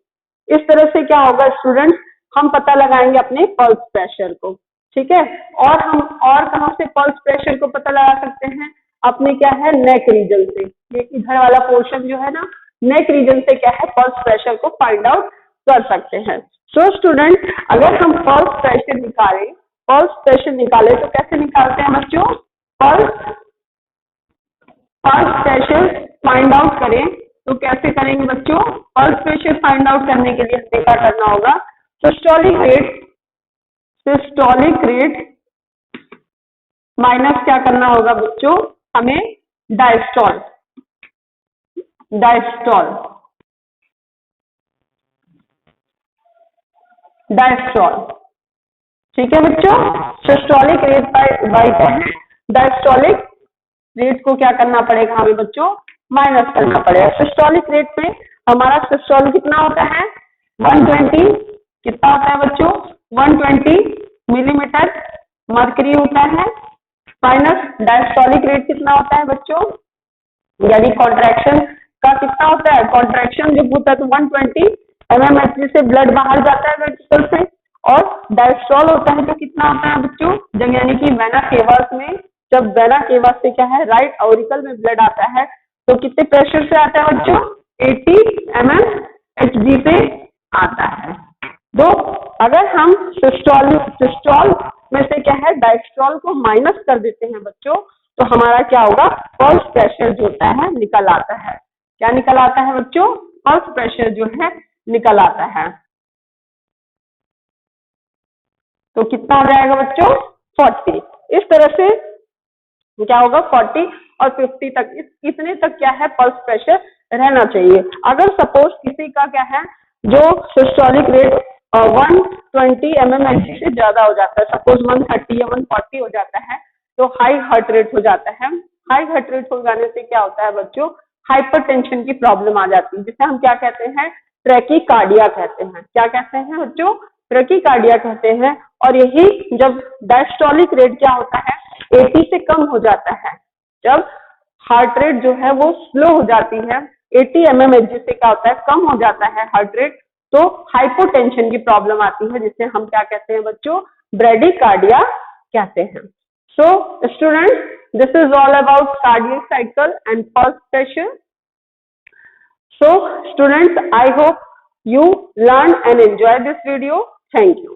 इस तरह से क्या होगा स्टूडेंट, हम पता लगाएंगे अपने पल्स प्रेशर को, ठीक है। और हम और कहाँ से पल्स प्रेशर को पता लगा सकते हैं, अपने क्या है नेक रीजन से, ये इधर वाला पोर्शन जो है ना, नेक रीजन से क्या है पल्स प्रेशर को फाइंड आउट कर सकते हैं। सो स्टूडेंट अगर हम पल्स प्रेशर निकाले तो कैसे निकालते हैं बच्चों, पल्स प्रेशर फाइंड आउट करें तो कैसे करेंगे बच्चों, पल्स प्रेशर फाइंड आउट करने के लिए हमें क्या करना होगा, सिस्टोलिक रेट माइनस क्या करना होगा बच्चों, हमें डायस्टोल, ठीक है बच्चों। सिस्टोलिक रेट बाय क्या है, डायस्टोलिक रेट को क्या करना पड़ेगा हमें बच्चों, माइनस करना पड़ेगा। सिस्टोलिक रेट पे हमारा सिस्टोल कितना होता है 120, कितना होता है बच्चों 120 मिलीमीटर मर्करी होता है, माइनस डायस्टोलिक रेट कितना होता है बच्चों, यानी कॉन्ट्रैक्शन का कितना होता है, कॉन्ट्रैक्शन जब होता है तो 120 mmHg से ब्लड बाहर जाता है वेंट्रिकल से, और डायस्टोल होता है तो कितना होता है बच्चों, जब यानी कि वेना केवास में, जब वेना केवास से क्या है राइट ऑरिकल में ब्लड आता है तो कितने प्रेशर से आता है बच्चों, 80 mmHg से आता है। तो अगर हम सिस्टोल में से क्या है डायस्टोल को माइनस कर देते हैं बच्चों, तो हमारा क्या होगा, पल्स प्रेशर जो होता है निकल आता है। क्या निकल आता है बच्चों, पल्स प्रेशर जो है निकल आता है। तो कितना आ जाएगा बच्चों 40। इस तरह से क्या होगा 40 और 50 तक, इतने तक क्या है पल्स प्रेशर रहना चाहिए। अगर सपोज किसी का क्या है जो सिस्टोलिक रेट 120 mmHg से ज्यादा हो जाता है, सपोज 130 या 140 हो जाता है, तो हाई हार्ट रेट हो जाता है। हाई हार्ट रेट हो जाने से क्या होता है बच्चों, हाइपरटेंशन की प्रॉब्लम आ जाती है, जिसे हम क्या कहते हैं, ट्रैकीकार्डिया कहते हैं। क्या कहते हैं बच्चों, ट्रैकीकार्डिया कहते हैं। और यही जब डायस्टोलिक रेट क्या होता है 80 से कम हो जाता है, जब हार्ट रेट जो है वो स्लो हो जाती है 80 mmHg से क्या होता है कम हो जाता है हार्ट रेट, तो हाइपोटेंशन की प्रॉब्लम आती है, जिसे हम क्या कहते हैं बच्चों, ब्रेडिकार्डिया कहते हैं। So students, this is all about cardiac cycle and pulse pressure. So students, I hope you learn and enjoy this video. Thank you.